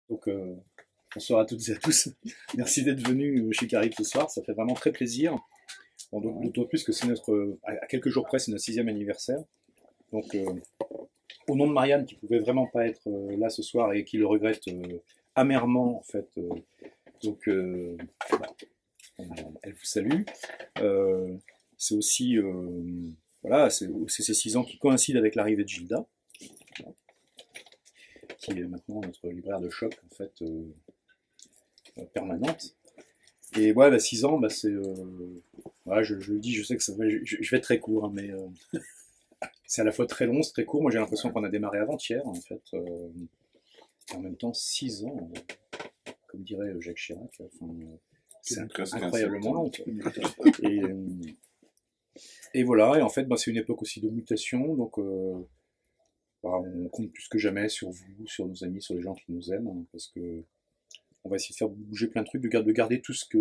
Donc, bonsoir à toutes et à tous. Merci d'être venus chez Caribe ce soir. Ça fait vraiment très plaisir. Bon, d'autant plus que c'est à quelques jours près, c'est notre 6e anniversaire. Donc, au nom de Marianne, qui pouvait vraiment pas être là ce soir et qui le regrette amèrement, en fait. Donc, voilà, elle vous salue. C'est aussi, voilà, c'est ces 6 ans qui coïncident avec l'arrivée de Gilda, qui est maintenant notre libraire de choc, en fait, permanente. Et ouais, bah, 6 ans, bah, c'est. Voilà, je le dis, je sais que je vais être très court, hein, mais c'est à la fois très long, c'est très court. Moi, j'ai l'impression qu'on a démarré avant-hier, en fait. En même temps, 6 ans, comme dirait Jacques Chirac, enfin, c'est incroyablement long. Et voilà, et en fait, bah, c'est une époque aussi de mutation, donc bah, on compte plus que jamais sur vous, sur nos amis, sur les gens qui nous aiment, hein, parce que on va essayer de faire bouger plein de trucs, de garder tout ce qui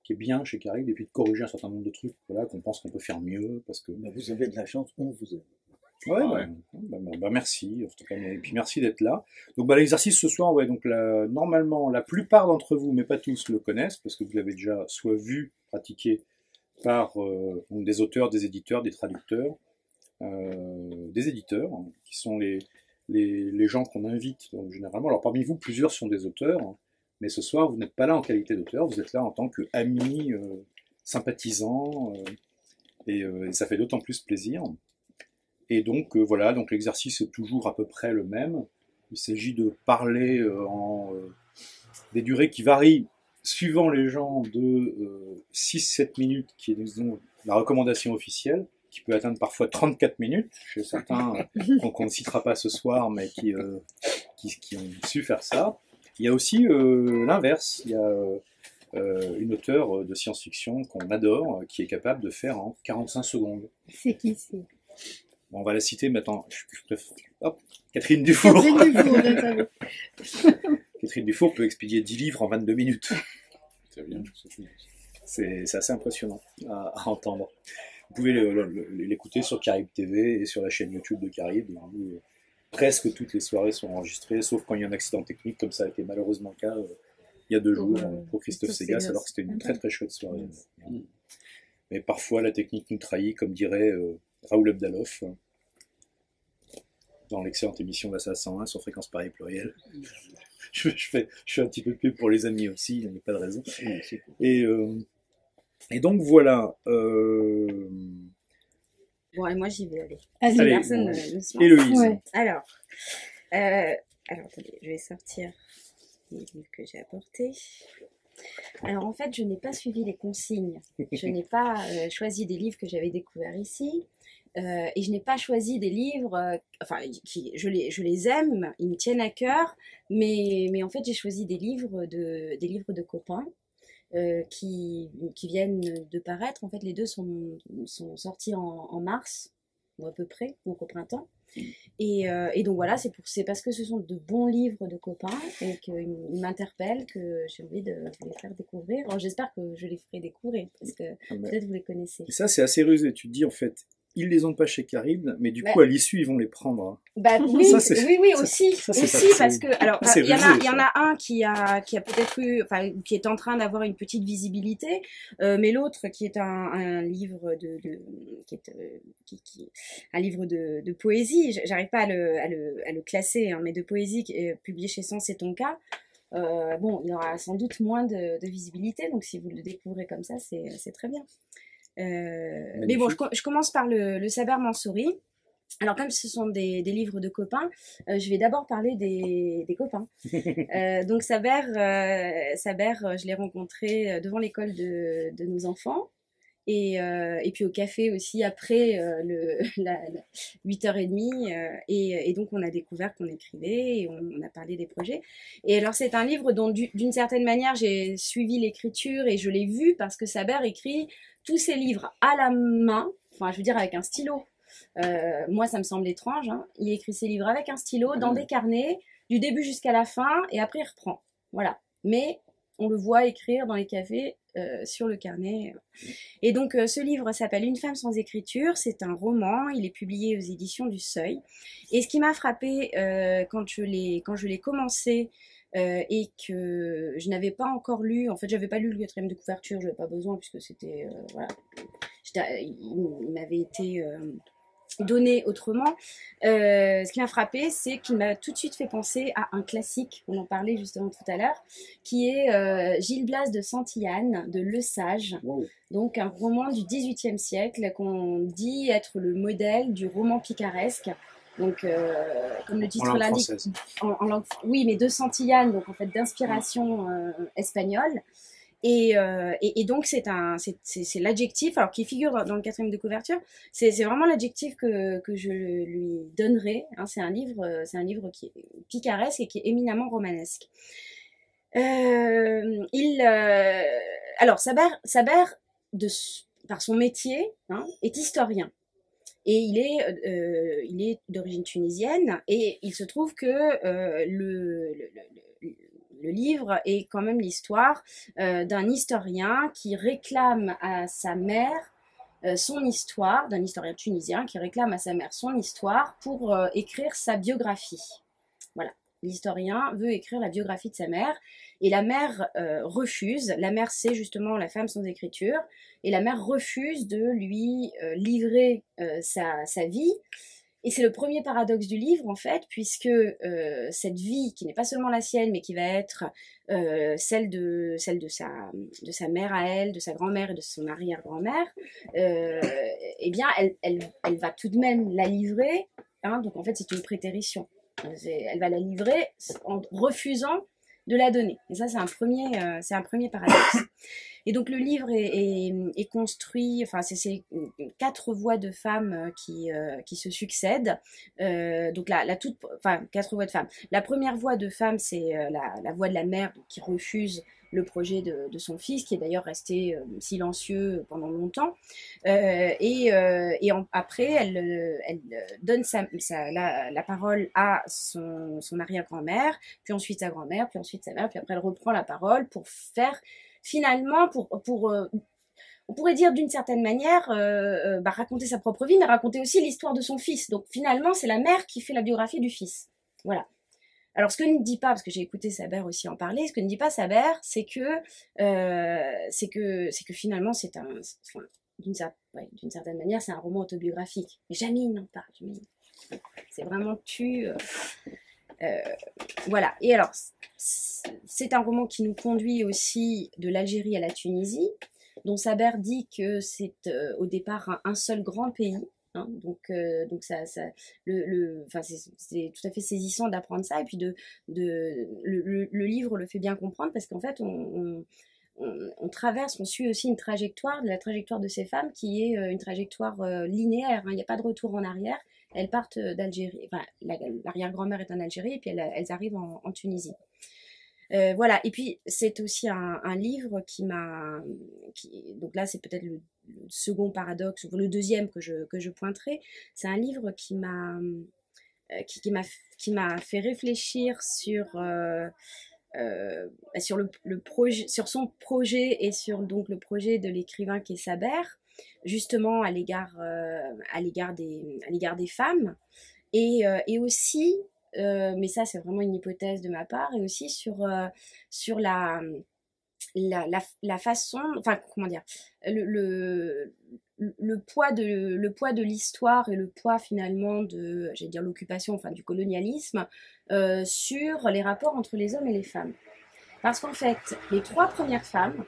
est bien chez Caribe, et puis de corriger un certain nombre de trucs, voilà, qu'on pense qu'on peut faire mieux, parce que. Mais vous avez de la chance, on vous aime. Ouais, bah, merci, en tout cas, et puis merci d'être là. Donc bah, l'exercice ce soir, ouais, donc normalement, la plupart d'entre vous, mais pas tous, le connaissent, parce que vous l'avez déjà soit vu, pratiqué par donc des auteurs, des éditeurs, des traducteurs, des éditeurs, hein, qui sont les gens qu'on invite donc, généralement. Alors parmi vous, plusieurs sont des auteurs, hein, mais ce soir, vous n'êtes pas là en qualité d'auteur, vous êtes là en tant qu'amis, sympathisants, et ça fait d'autant plus plaisir. Et donc voilà, donc l'exercice est toujours à peu près le même. Il s'agit de parler en des durées qui varient suivant les gens de 6-7 minutes, qui est disons, la recommandation officielle, qui peut atteindre parfois 34 minutes, chez certains qu'on ne citera pas ce soir, mais qui ont su faire ça. Il y a aussi l'inverse, il y a une auteure de science-fiction qu'on adore, qui est capable de faire en 45 secondes. C'est qui c'est? Bon, on va la citer maintenant. Hop, Catherine Dufour. Catherine Dufour, d'accord. Catherine Dufour peut expédier 10 livres en 22 minutes. C'est bien. C'est assez impressionnant à entendre. Vous pouvez l'écouter sur Caribe TV et sur la chaîne YouTube de Caribe. Presque toutes les soirées sont enregistrées, sauf quand il y a un accident technique, comme ça a été malheureusement le cas il y a 2 jours pour Christophe Segas, alors que c'était une très très chouette soirée. Mais parfois la technique nous trahit, comme dirait Raoul Abdaloff dans l'excellente émission d'Assassin 1 sur Fréquence Paris Pluriel. Je fais un petit peu de pub pour les amis aussi, il n'y a pas de raison. Et donc voilà. Bon, et moi j'y vais aller. Allez, Personne Héloïse. Ouais. Alors, attendez, je vais sortir les livres que j'ai apportés. Alors en fait, je n'ai pas suivi les consignes. Je n'ai pas choisi des livres que j'avais découverts ici. Et je n'ai pas choisi des livres, enfin, je les aime, ils me tiennent à cœur, mais en fait, j'ai choisi des livres de copains qui viennent de paraître. En fait, les deux sont sortis en mars, ou à peu près, donc au printemps. Et donc voilà, c'est parce que ce sont de bons livres de copains et qu'ils m'interpellent que j'ai envie de vous les faire découvrir. Alors j'espère que je les ferai découvrir, parce que peut-être vous les connaissez. Et ça, c'est assez rusé. Tu te dis, en fait, ils les ont pas chez Caribe, mais du coup, à l'issue, ils vont les prendre. Bah oui, ça, aussi, parce que alors il y en a un qui a peut-être eu, enfin qui est en train d'avoir une petite visibilité, mais l'autre qui est un livre un livre de poésie, j'arrive pas à le classer, hein, mais de poésie publié chez Sens et Tonka. Bon, il aura sans doute moins de visibilité, donc si vous le découvrez comme ça, c'est très bien. Mais bon, je commence par le Saber Mansouri. Alors comme ce sont des livres de copains, je vais d'abord parler des copains. Donc Saber, je l'ai rencontré devant l'école de nos enfants. Et puis au café aussi après 8h30 et donc on a découvert qu'on écrivait et on a parlé des projets. Et alors c'est un livre dont d'une certaine manière j'ai suivi l'écriture et je l'ai vu parce que Saber écrit tous ses livres à la main, enfin je veux dire avec un stylo. Moi ça me semble étrange, hein. Il écrit ses livres avec un stylo dans des carnets du début jusqu'à la fin et après il reprend. Voilà. Mais on le voit écrire dans les cafés sur le carnet. Et donc ce livre s'appelle Une femme sans écriture, c'est un roman, il est publié aux éditions du Seuil. Et ce qui m'a frappé quand je l'ai commencé et que je n'avais pas encore lu, en fait j'avais pas lu le 4e de couverture, je n'avais pas besoin puisque c'était, voilà, il m'avait été donné autrement. Ce qui m'a frappé, c'est qu'il m'a tout de suite fait penser à un classique, on en parlait justement tout à l'heure, qui est Gil Blas de Santillane, de Le Sage. Wow. Donc un roman du XVIIIe siècle qu'on dit être le modèle du roman picaresque. Donc, comme le titre l'indique, en langue, oui, mais de Santillane, donc en fait d'inspiration espagnole. Et donc c'est l'adjectif, alors qui figure dans le 4e de couverture, c'est vraiment l'adjectif que je lui donnerai. Hein, c'est un livre qui est picaresque et qui est éminemment romanesque. Alors Sabert par son métier, hein, est historien. Et il est d'origine tunisienne, et il se trouve que le livre est quand même l'histoire d'un historien qui réclame à sa mère son histoire, d'un historien tunisien qui réclame à sa mère son histoire pour écrire sa biographie. Voilà. L'historien veut écrire la biographie de sa mère, et la mère refuse. La mère, c'est justement la femme sans écriture, et la mère refuse de lui livrer sa vie. Et c'est le premier paradoxe du livre, en fait, puisque cette vie, qui n'est pas seulement la sienne, mais qui va être celle de sa mère à elle, de sa grand-mère et de son arrière-grand-mère, eh bien, elle va tout de même la livrer. Hein, donc, en fait, c'est une prétérition. Elle va la livrer en refusant de la donner. Et ça, c'est un premier paradoxe. Et donc le livre est construit, enfin c'est 4 voix de femmes qui se succèdent. Donc enfin 4 voix de femmes. La première voix de femme, c'est la voix de la mère, donc, qui refuse le projet de son fils, qui est d'ailleurs resté silencieux pendant longtemps. Après, elle donne la parole à son arrière-grand-mère, puis ensuite sa grand-mère, puis ensuite sa mère, puis après elle reprend la parole pour faire finalement, on pourrait dire d'une certaine manière, raconter sa propre vie, mais raconter aussi l'histoire de son fils. Donc finalement, c'est la mère qui fait la biographie du fils. Voilà. Alors ce que ne dit pas, parce que j'ai écouté Sabert aussi en parler, ce que ne dit pas Sabert, c'est que finalement d'une certaine manière, c'est un roman autobiographique. Mais jamais il n'en parle. C'est vraiment voilà. Et alors, c'est un roman qui nous conduit aussi de l'Algérie à la Tunisie, dont Sabert dit que c'est au départ un seul grand pays. Hein, donc c'est tout à fait saisissant d'apprendre ça, et puis le livre le fait bien comprendre, parce qu'en fait on suit aussi une trajectoire, la trajectoire de ces femmes qui est une trajectoire linéaire, hein, il n'y a pas de retour en arrière. Elles partent d'Algérie, enfin l'arrière-grand-mère est en Algérie, et puis elles arrivent en Tunisie. Voilà, et puis c'est aussi un livre donc là c'est peut-être le second paradoxe, ou le deuxième que je pointerai. C'est un livre qui m'a fait réfléchir sur le projet, sur son projet, et sur donc le projet de l'écrivain qui est Sabert, justement à l'égard des femmes, et aussi mais ça c'est vraiment une hypothèse de ma part, et aussi sur la façon, enfin comment dire, le poids de l'histoire, et le poids finalement de, j'allais dire, l'occupation, enfin du colonialisme, sur les rapports entre les hommes et les femmes. Parce qu'en fait, les 3 premières femmes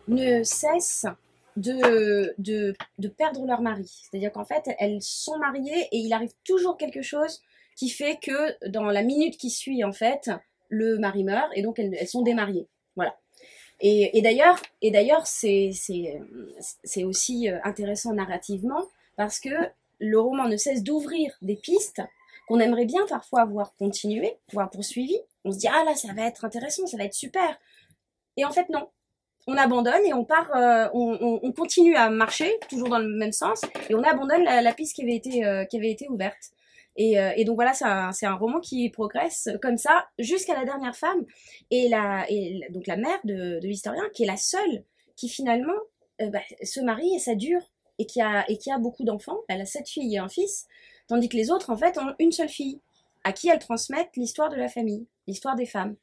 ne cessent de perdre leur mari. C'est-à-dire qu'en fait, elles sont mariées, et il arrive toujours quelque chose qui fait que dans la minute qui suit, en fait, le mari meurt, et donc elles sont démariées. Voilà. Et d'ailleurs, c'est aussi intéressant narrativement, parce que le roman ne cesse d'ouvrir des pistes qu'on aimerait bien parfois voir continuer, voir poursuivies. On se dit, ah là, ça va être intéressant, ça va être super. Et en fait, non. On abandonne, et on part, on continue à marcher, toujours dans le même sens, et on abandonne la piste qui avait été ouverte. Et donc voilà, c'est un roman qui progresse comme ça jusqu'à la dernière femme donc la mère de l'historien, qui est la seule qui finalement se marie et ça dure et qui a beaucoup d'enfants. Elle a 7 filles et un fils, tandis que les autres en fait ont une seule fille à qui elles transmettent l'histoire de la famille, l'histoire des femmes.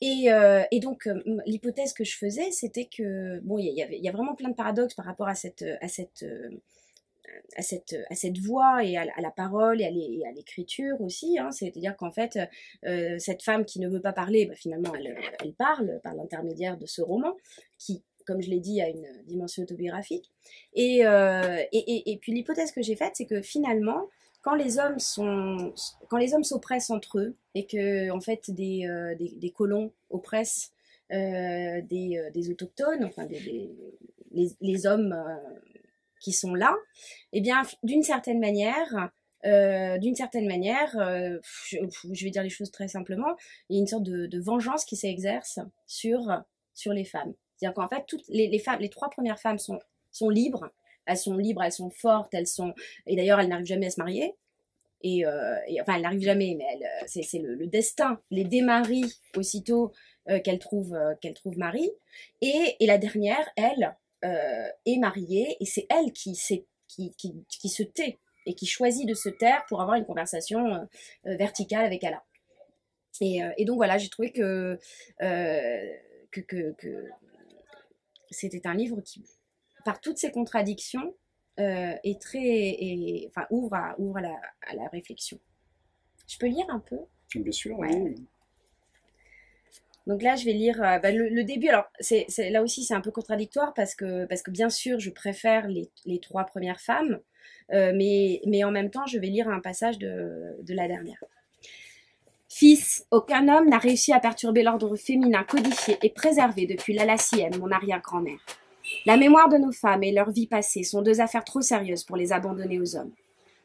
Et donc, l'hypothèse que je faisais, c'était que, bon, il y a vraiment plein de paradoxes par rapport à cette voix et à la parole et à l'écriture aussi. Hein. C'est-à-dire qu'en fait, cette femme qui ne veut pas parler, finalement, elle parle par l'intermédiaire de ce roman, qui, comme je l'ai dit, a une dimension autobiographique. Et puis l'hypothèse que j'ai faite, c'est que finalement, quand les hommes s'oppressent entre eux et que en fait des colons oppressent des autochtones, enfin les hommes qui sont là, eh bien d'une certaine manière, je vais dire les choses très simplement, il y a une sorte de vengeance qui s'exerce sur les femmes. C'est-à-dire qu'en fait toutes les femmes, les 3 premières femmes sont libres. Elles sont fortes, et d'ailleurs elles n'arrivent jamais à se marier. Et enfin, elles n'arrivent jamais, mais c'est le destin les démarie aussitôt qu'elles trouvent mari. Et la dernière, elle, est mariée, et c'est elle qui se tait et qui choisit de se taire pour avoir une conversation verticale avec Allah. Et donc voilà, j'ai trouvé que c'était un livre qui, par toutes ces contradictions, enfin, ouvre à la réflexion. Je peux lire un peu? Bien sûr, ouais. Oui. Donc là, je vais lire le début. Alors, là aussi, c'est un peu contradictoire parce que bien sûr, je préfère les 3 premières femmes, mais en même temps, je vais lire un passage de la dernière. Fils, aucun homme n'a réussi à perturber l'ordre féminin codifié et préservé depuis l'Alassienne, mon arrière-grand-mère. La mémoire de nos femmes et leur vie passée sont 2 affaires trop sérieuses pour les abandonner aux hommes.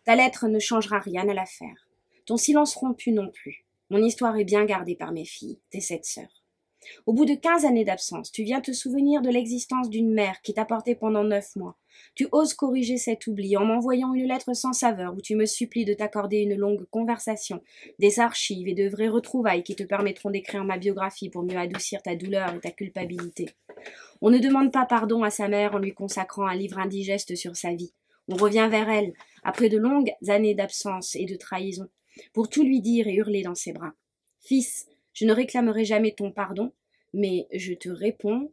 Ta lettre ne changera rien à l'affaire. Ton silence rompu non plus. Mon histoire est bien gardée par mes filles, tes 7 sœurs. Au bout de 15 années d'absence, tu viens te souvenir de l'existence d'une mère qui t'a porté pendant 9 mois. Tu oses corriger cet oubli en m'envoyant une lettre sans saveur où tu me supplies de t'accorder une longue conversation, des archives et de vraies retrouvailles qui te permettront d'écrire ma biographie pour mieux adoucir ta douleur et ta culpabilité. On ne demande pas pardon à sa mère en lui consacrant un livre indigeste sur sa vie. On revient vers elle, après de longues années d'absence et de trahison, pour tout lui dire et hurler dans ses bras. Fils, je ne réclamerai jamais ton pardon, mais je te réponds,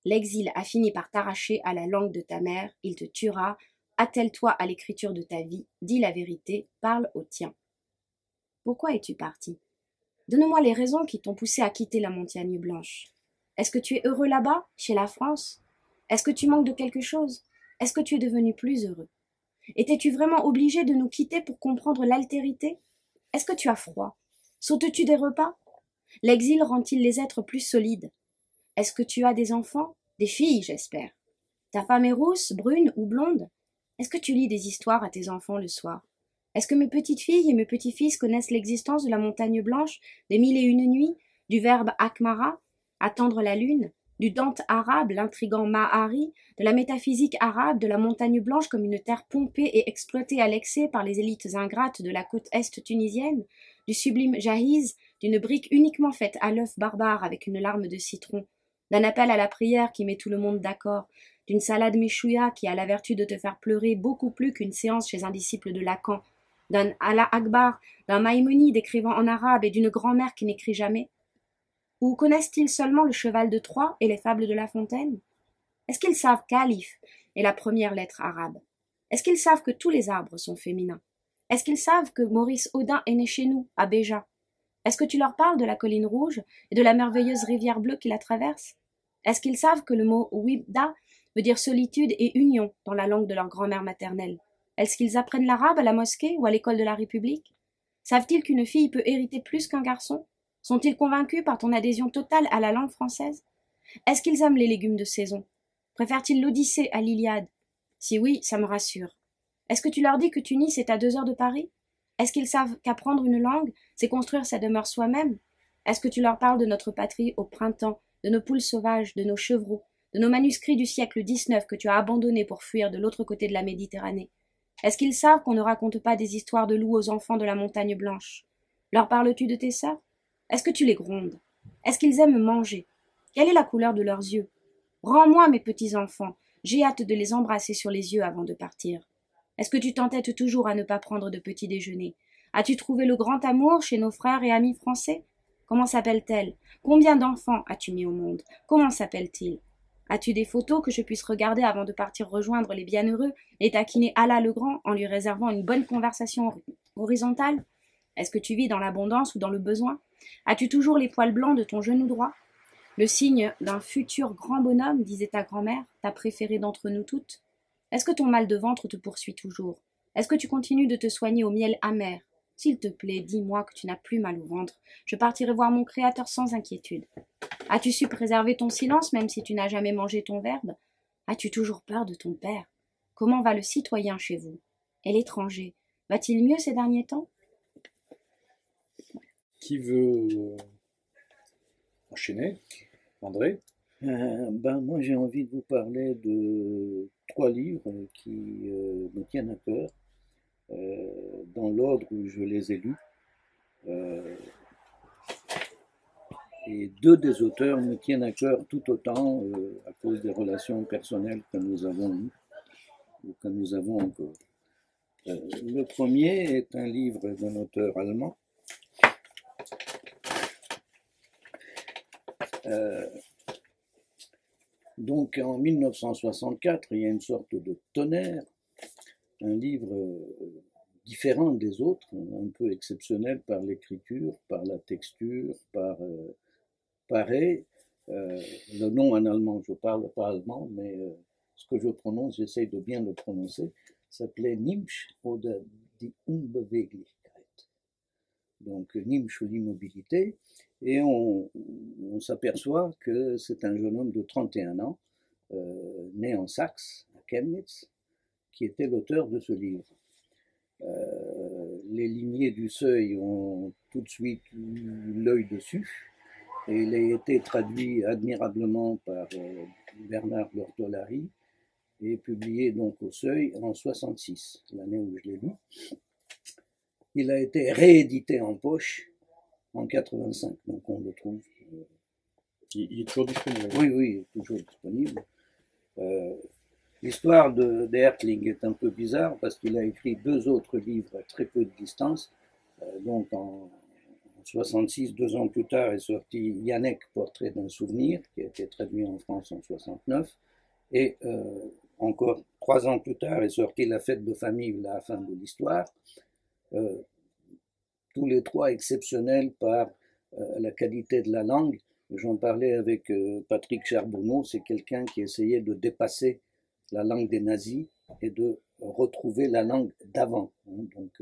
l'exil a fini par t'arracher à la langue de ta mère, il te tuera, attelle-toi à l'écriture de ta vie, dis la vérité, parle au tien. Pourquoi es-tu parti? Donne-moi les raisons qui t'ont poussé à quitter la montagne blanche. Est-ce que tu es heureux là-bas, chez la France? Est-ce que tu manques de quelque chose? Est-ce que tu es devenu plus heureux? Étais-tu vraiment obligé de nous quitter pour comprendre l'altérité? Est-ce que tu as froid? Sautes-tu des repas? L'exil rend-il les êtres plus solides? Est-ce que tu as des enfants? Des filles, j'espère. Ta femme est rousse, brune ou blonde? Est-ce que tu lis des histoires à tes enfants le soir? Est-ce que mes petites filles et mes petits-fils connaissent l'existence de la montagne blanche, des 1001 nuits, du verbe akmara, attendre la lune, du Dante arabe, l'intrigant Mahari, de la métaphysique arabe, de la montagne blanche comme une terre pompée et exploitée à l'excès par les élites ingrates de la côte est tunisienne, du sublime jahiz, d'une brique uniquement faite à l'œuf barbare avec une larme de citron, d'un appel à la prière qui met tout le monde d'accord, d'une salade méchouilla qui a la vertu de te faire pleurer beaucoup plus qu'une séance chez un disciple de Lacan, d'un Allah Akbar, d'un Maïmonide écrivant en arabe et d'une grand-mère qui n'écrit jamais? Ou connaissent-ils seulement le cheval de Troie et les fables de La Fontaine? Est-ce qu'ils savent qu'Alif est la première lettre arabe? Est-ce qu'ils savent que tous les arbres sont féminins? Est-ce qu'ils savent que Maurice Audin est né chez nous, à Béja? Est-ce que tu leur parles de la colline rouge et de la merveilleuse rivière bleue qui la traverse? Est-ce qu'ils savent que le mot Wibda veut dire solitude et union dans la langue de leur grand-mère maternelle? Est-ce qu'ils apprennent l'arabe à la mosquée ou à l'école de la République? Savent-ils qu'une fille peut hériter plus qu'un garçon? Sont-ils convaincus par ton adhésion totale à la langue française? Est-ce qu'ils aiment les légumes de saison? Préfèrent-ils l'Odyssée à l'Iliade? Si oui, ça me rassure. Est-ce que tu leur dis que Tunis est à 2 heures de Paris? Est-ce qu'ils savent qu'apprendre une langue, c'est construire sa demeure soi-même? Est-ce que tu leur parles de notre patrie au printemps, de nos poules sauvages, de nos chevreaux, de nos manuscrits du siècle XIX que tu as abandonnés pour fuir de l'autre côté de la Méditerranée? Est-ce qu'ils savent qu'on ne raconte pas des histoires de loups aux enfants de la montagne blanche? Leur parles-tu de tes sœurs? Est-ce que tu les grondes? Est-ce qu'ils aiment manger? Quelle est la couleur de leurs yeux? Rends-moi mes petits enfants, j'ai hâte de les embrasser sur les yeux avant de partir. Est-ce que tu t'entêtes toujours à ne pas prendre de petit déjeuner? As-tu trouvé le grand amour chez nos frères et amis français? Comment s'appelle-t-elle? Combien d'enfants as-tu mis au monde? Comment s'appelle-t-il? As-tu des photos que je puisse regarder avant de partir rejoindre les bienheureux et taquiner Allah le Grand en lui réservant une bonne conversation horizontale? Est-ce que tu vis dans l'abondance ou dans le besoin? As-tu toujours les poils blancs de ton genou droit? Le signe d'un futur grand bonhomme, disait ta grand-mère, ta préférée d'entre nous toutes. Est-ce que ton mal de ventre te poursuit toujours? Est-ce que tu continues de te soigner au miel amer? S'il te plaît, dis-moi que tu n'as plus mal au ventre. Je partirai voir mon Créateur sans inquiétude. As-tu su préserver ton silence même si tu n'as jamais mangé ton verbe? As-tu toujours peur de ton père? Comment va le citoyen chez vous? Et l'étranger? Va-t-il mieux ces derniers temps? Qui veut enchaîner? André? Moi, j'ai envie de vous parler de 3 livres qui me tiennent à cœur, dans l'ordre où je les ai lus. Et 2 des auteurs me tiennent à cœur tout autant à cause des relations personnelles que nous avons eues, ou que nous avons encore. Le premier est un livre d'un auteur allemand. Donc en 1964, il y a une sorte de tonnerre, un livre différent des autres, un peu exceptionnel par l'écriture, par la texture, par pareil. Le nom en allemand, je ne parle pas allemand, mais ce que je prononce, j'essaye de bien le prononcer, s'appelait Nimsch oder die Unbeweglichkeit. Donc Nimsch, l'immobilité, et on s'aperçoit que c'est un jeune homme de 31 ans, né en Saxe, à Chemnitz, qui était l'auteur de ce livre. Les lignées du seuil ont tout de suite eu l'œil dessus, et il a été traduit admirablement par Bernard Bortolari et publié donc au Seuil en 66, l'année où je l'ai lu. Il a été réédité en poche en 85, donc on le trouve. Il est toujours disponible. Oui, il est toujours disponible. L'histoire de Hertling est un peu bizarre parce qu'il a écrit 2 autres livres à très peu de distance. Donc en 66, 2 ans plus tard, est sorti Yannick, Portrait d'un souvenir, qui a été traduit en France en 69. Et encore 3 ans plus tard est sorti La fête de famille, la fin de l'histoire. Tous les 3 exceptionnels par la qualité de la langue. J'en parlais avec Patrick Charbonneau, c'est quelqu'un qui essayait de dépasser la langue des nazis et de retrouver la langue d'avant. Donc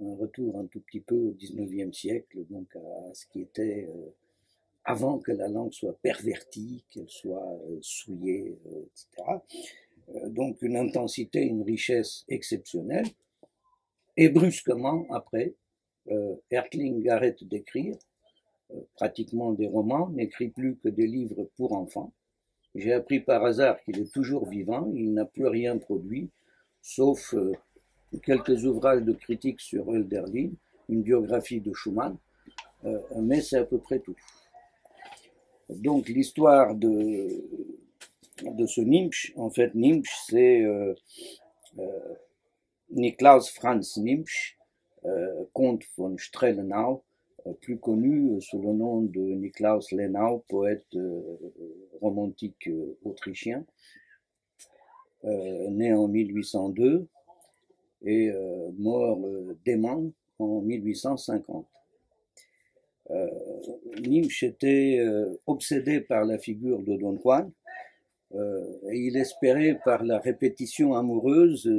un retour un tout petit peu au 19e siècle, donc à ce qui était avant que la langue soit pervertie, qu'elle soit souillée, etc. Donc une intensité, une richesse exceptionnelle. Et brusquement, après, Hertling arrête d'écrire, pratiquement des romans, n'écrit plus que des livres pour enfants. J'ai appris par hasard qu'il est toujours vivant, il n'a plus rien produit, sauf quelques ouvrages de critique sur Hölderlin, une biographie de Schumann, mais c'est à peu près tout. Donc l'histoire de ce Nimsch, en fait Nimsch c'est Niklaus Franz Nimsch, comte von Strellenau, plus connu sous le nom de Niklaus Lenau, poète romantique autrichien, né en 1802 et mort dément en 1850. Nimsch était obsédé par la figure de Don Juan, et il espérait par la répétition amoureuse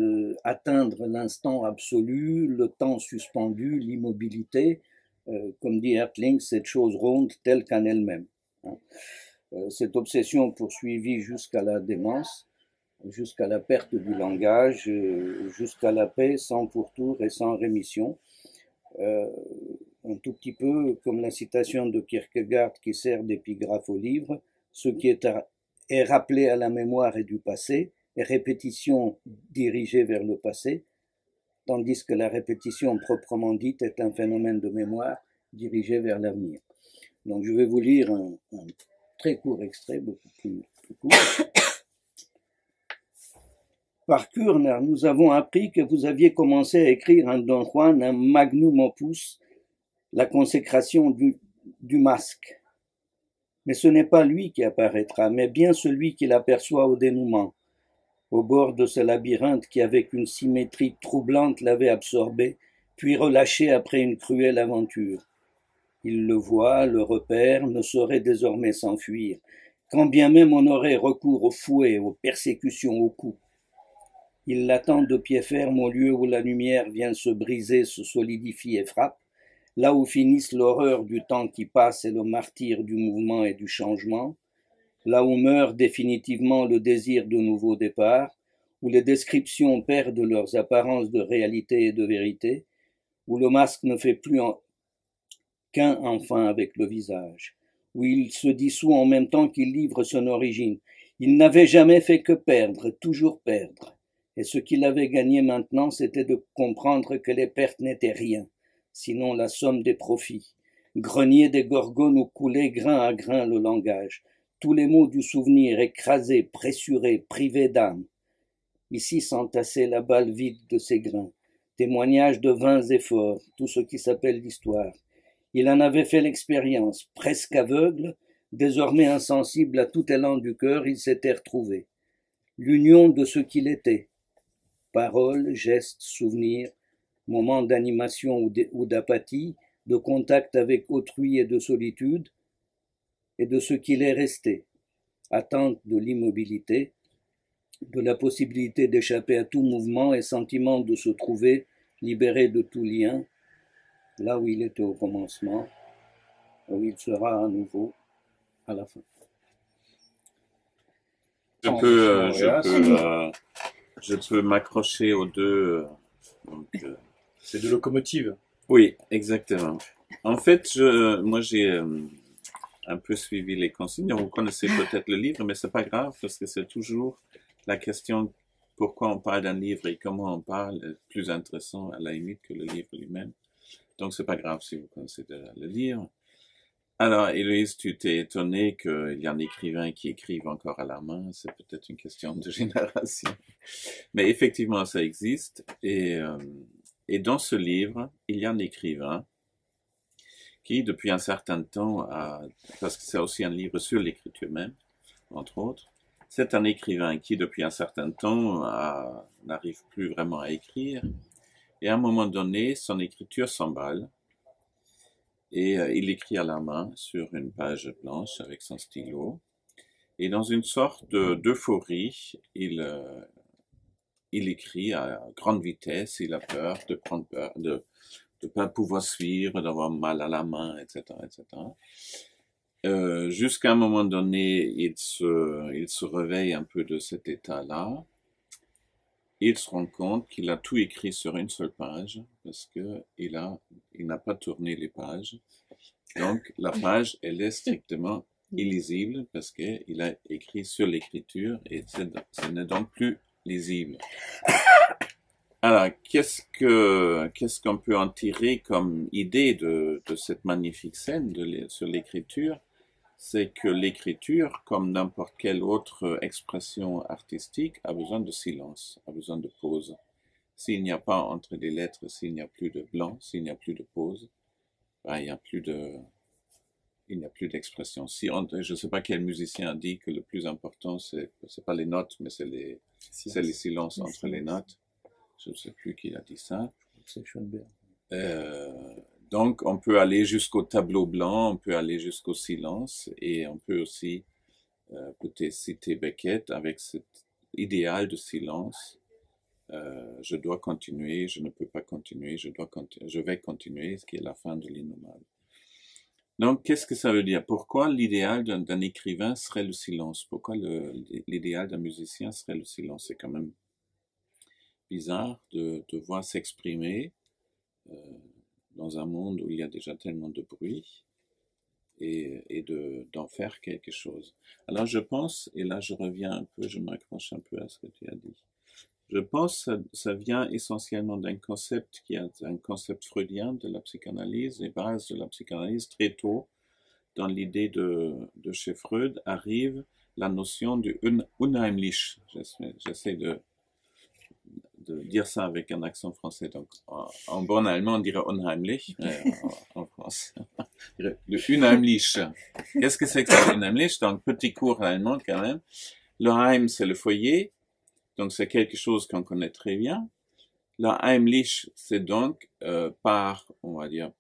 atteindre l'instant absolu, le temps suspendu, l'immobilité, comme dit Hertling, cette chose ronde telle qu'en elle-même. Cette obsession poursuivie jusqu'à la démence, jusqu'à la perte du langage, jusqu'à la paix sans pourtour et sans rémission. Un tout petit peu comme la citation de Kierkegaard qui sert d'épigraphe au livre, ce qui est rappelé à la mémoire est du passé, et répétition dirigée vers le passé, tandis que la répétition proprement dite est un phénomène de mémoire dirigé vers l'avenir. Donc je vais vous lire un très court extrait, beaucoup plus court. Par Körner, nous avons appris que vous aviez commencé à écrire un Don Juan, un magnum opus, la consécration du masque. Mais ce n'est pas lui qui apparaîtra, mais bien celui qui l'aperçoit au dénouement, au bord de ce labyrinthe qui, avec une symétrie troublante, l'avait absorbé, puis relâché après une cruelle aventure. Il le voit, le repère, ne saurait désormais s'enfuir, quand bien même on aurait recours au fouet, aux persécutions, aux coups. Il l'attend de pied ferme au lieu où la lumière vient se briser, se solidifie et frappe, là où finissent l'horreur du temps qui passe et le martyre du mouvement et du changement, là où meurt définitivement le désir de nouveau départ, où les descriptions perdent leurs apparences de réalité et de vérité, où le masque ne fait plus qu'un enfin avec le visage, où il se dissout en même temps qu'il livre son origine. Il n'avait jamais fait que perdre, toujours perdre. Et ce qu'il avait gagné maintenant, c'était de comprendre que les pertes n'étaient rien, sinon la somme des profits. Grenier des gorgones où coulait grain à grain le langage, tous les mots du souvenir écrasés, pressurés, privés d'âme. Ici s'entassait la balle vide de ses grains, témoignage de vains efforts, tout ce qui s'appelle l'histoire. Il en avait fait l'expérience, presque aveugle, désormais insensible à tout élan du cœur, il s'était retrouvé. L'union de ce qu'il était. Paroles, gestes, souvenirs, moments d'animation ou d'apathie, de contact avec autrui et de solitude, et de ce qu'il est resté. Attente de l'immobilité, de la possibilité d'échapper à tout mouvement et sentiment de se trouver libéré de tout lien, là où il était au commencement, où il sera à nouveau à la fin. Je peux m'accrocher aux deux. C'est de locomotive. Oui, exactement. En fait, moi j'ai un peu suivi les consignes. Vous connaissez peut-être le livre, mais c'est pas grave parce que c'est toujours la question pourquoi on parle d'un livre et comment on parle est plus intéressant à la limite que le livre lui-même. Donc c'est pas grave si vous connaissez déjà le livre. Alors, Héloïse, tu t'es étonnée qu'il y a un écrivain qui écrive encore à la main. C'est peut-être une question de génération. Mais effectivement, ça existe. Et dans ce livre, il y a un écrivain qui, depuis un certain temps, parce que c'est aussi un livre sur l'écriture même, entre autres, c'est un écrivain qui, depuis un certain temps, n'arrive plus vraiment à écrire. Et à un moment donné, son écriture s'emballe. Et il écrit à la main sur une page blanche avec son stylo. Et dans une sorte d'euphorie, il écrit à grande vitesse. Il a peur de prendre peur, de pas pouvoir suivre, d'avoir mal à la main, etc., etc. Jusqu'à un moment donné, il se réveille un peu de cet état-là. Il se rend compte qu'il a tout écrit sur une seule page parce que il n'a pas tourné les pages. Donc, la page, elle est strictement illisible parce qu'il a écrit sur l'écriture et ce n'est donc plus lisible. Alors, qu'est-ce qu'on peut en tirer comme idée de cette magnifique scène sur l'écriture? C'est que l'écriture, comme n'importe quelle autre expression artistique, a besoin de silence, a besoin de pause. S'il n'y a pas entre les lettres, s'il n'y a plus de blanc, s'il n'y a plus de pause, ben, il n'y a plus d'expression. Je ne sais pas quel musicien a dit que le plus important, c'est pas les notes, mais c'est les silences entre les notes. Je ne sais plus qui a dit ça. C'est Schoenberg. Donc, on peut aller jusqu'au tableau blanc, on peut aller jusqu'au silence, et on peut aussi peut-être citer Beckett avec cet idéal de silence. Je dois continuer, je ne peux pas continuer, je vais continuer, ce qui est la fin de l'innommable. Donc, qu'est-ce que ça veut dire? Pourquoi l'idéal d'un écrivain serait le silence? Pourquoi l'idéal d'un musicien serait le silence? C'est quand même bizarre de voir s'exprimer dans un monde où il y a déjà tellement de bruit, d'en faire quelque chose. Alors je pense, et là je reviens un peu, je m'accroche un peu à ce que tu as dit. Je pense que ça vient essentiellement d'un concept qui est un concept freudien de la psychanalyse, les bases de la psychanalyse. Très tôt, dans l'idée de chez Freud, arrive la notion du unheimlich. J'essaie de dire ça avec un accent français. Donc, en bon allemand, on dirait unheimlich, mais en France, on dirait le unheimlich. Qu'est-ce que c'est que ça, unheimlich? Donc, petit cours allemand quand même. Le Heim, c'est le foyer. Donc, c'est quelque chose qu'on connaît très bien. Le Heimlich, c'est donc on va dire,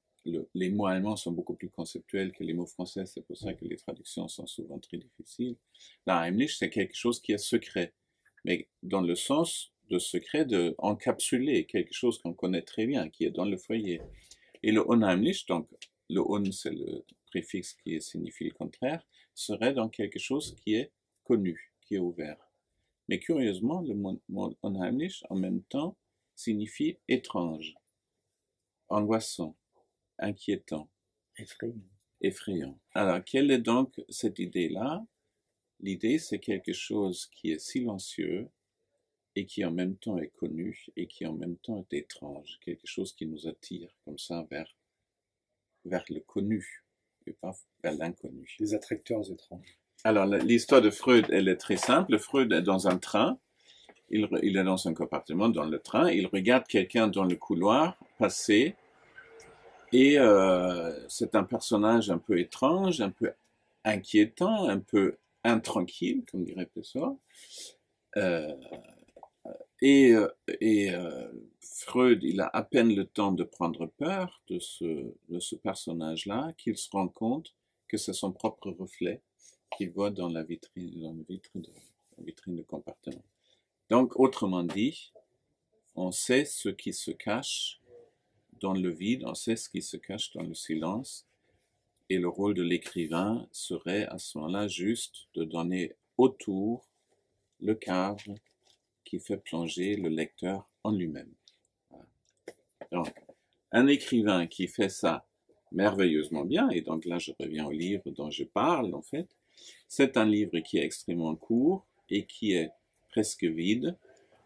les mots allemands sont beaucoup plus conceptuels que les mots français. C'est pour ça que les traductions sont souvent très difficiles. Le Heimlich, c'est quelque chose qui est secret. Mais dans le sens de secret, de encapsuler quelque chose qu'on connaît très bien, qui est dans le foyer. Et le unheimlich, donc le un, c'est le préfixe qui signifie le contraire, serait donc quelque chose qui est connu, qui est ouvert. Mais curieusement, le mot unheimlich, en même temps, signifie étrange, angoissant, inquiétant, effrayant. Alors, quelle est donc cette idée-là? L'idée, c'est quelque chose qui est silencieux et qui en même temps est connu et qui en même temps est étrange, quelque chose qui nous attire comme ça vers le connu et pas vers l'inconnu. Des attracteurs étranges. Alors, l'histoire de Freud, elle est très simple. Freud est dans un train. Il est dans un compartiment dans le train. Il regarde quelqu'un dans le couloir passer. Et c'est un personnage un peu étrange, un peu inquiétant, un peu intranquille, comme dirait Pessoa. Freud, il a à peine le temps de prendre peur de ce personnage-là, qu'il se rend compte que c'est son propre reflet qu'il voit dans la vitrine de compartiment. Donc, autrement dit, on sait ce qui se cache dans le vide, on sait ce qui se cache dans le silence, et le rôle de l'écrivain serait à ce moment-là juste de donner autour le cadre qui fait plonger le lecteur en lui-même. Voilà. Donc, un écrivain qui fait ça merveilleusement bien, et donc là je reviens au livre dont je parle en fait, c'est un livre qui est extrêmement court et qui est presque vide.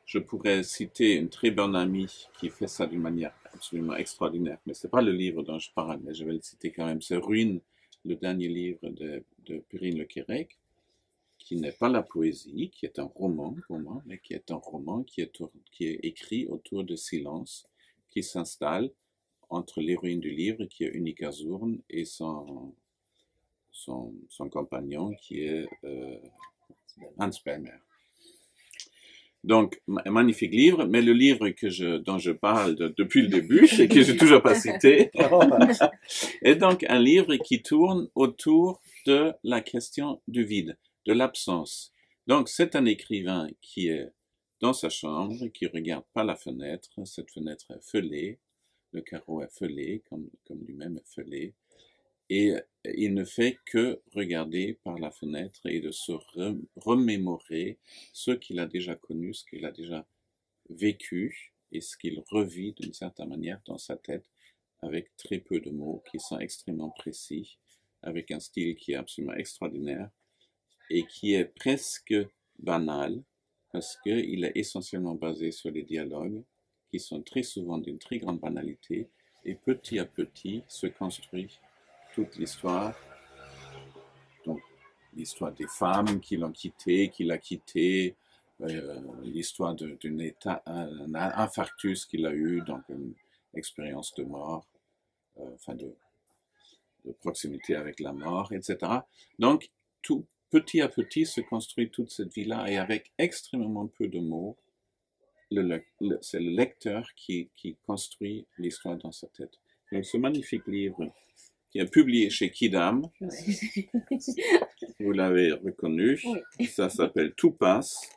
Je pourrais citer une très bonne amie qui fait ça d'une manière absolument extraordinaire, mais c'est pas le livre dont je parle, mais je vais le citer quand même. C'est Ruine, le dernier livre de Perrine Le Quérec, qui n'est pas la poésie, qui est un roman pour moi, mais qui est un roman qui est écrit autour de silence, qui s'installe entre l'héroïne du livre, qui est Unica Zurn, et son compagnon, qui est Hans Bellmer. Donc, magnifique livre, mais le livre dont je parle depuis le début, et que j'ai toujours pas cité, est donc un livre qui tourne autour de la question du vide, de l'absence. Donc, c'est un écrivain qui est dans sa chambre, qui regarde par la fenêtre. Cette fenêtre est fêlée, le carreau est fêlé, comme lui-même est fêlé, et il ne fait que regarder par la fenêtre et de se remémorer ce qu'il a déjà connu, ce qu'il a déjà vécu, et ce qu'il revit d'une certaine manière dans sa tête, avec très peu de mots qui sont extrêmement précis, avec un style qui est absolument extraordinaire, et qui est presque banal, parce qu'il est essentiellement basé sur les dialogues, qui sont très souvent d'une très grande banalité, et petit à petit se construit toute l'histoire, donc l'histoire des femmes qui l'ont quitté, qu'il a quitté, l'histoire d'un infarctus qu'il a eu, donc une expérience de mort, de proximité avec la mort, etc. Donc, tout petit à petit se construit toute cette vie-là, et avec extrêmement peu de mots, c'est le lecteur qui construit l'histoire dans sa tête. Donc, ce magnifique livre, qui est publié chez Quidam, vous l'avez reconnu, oui. Ça s'appelle Tout passe,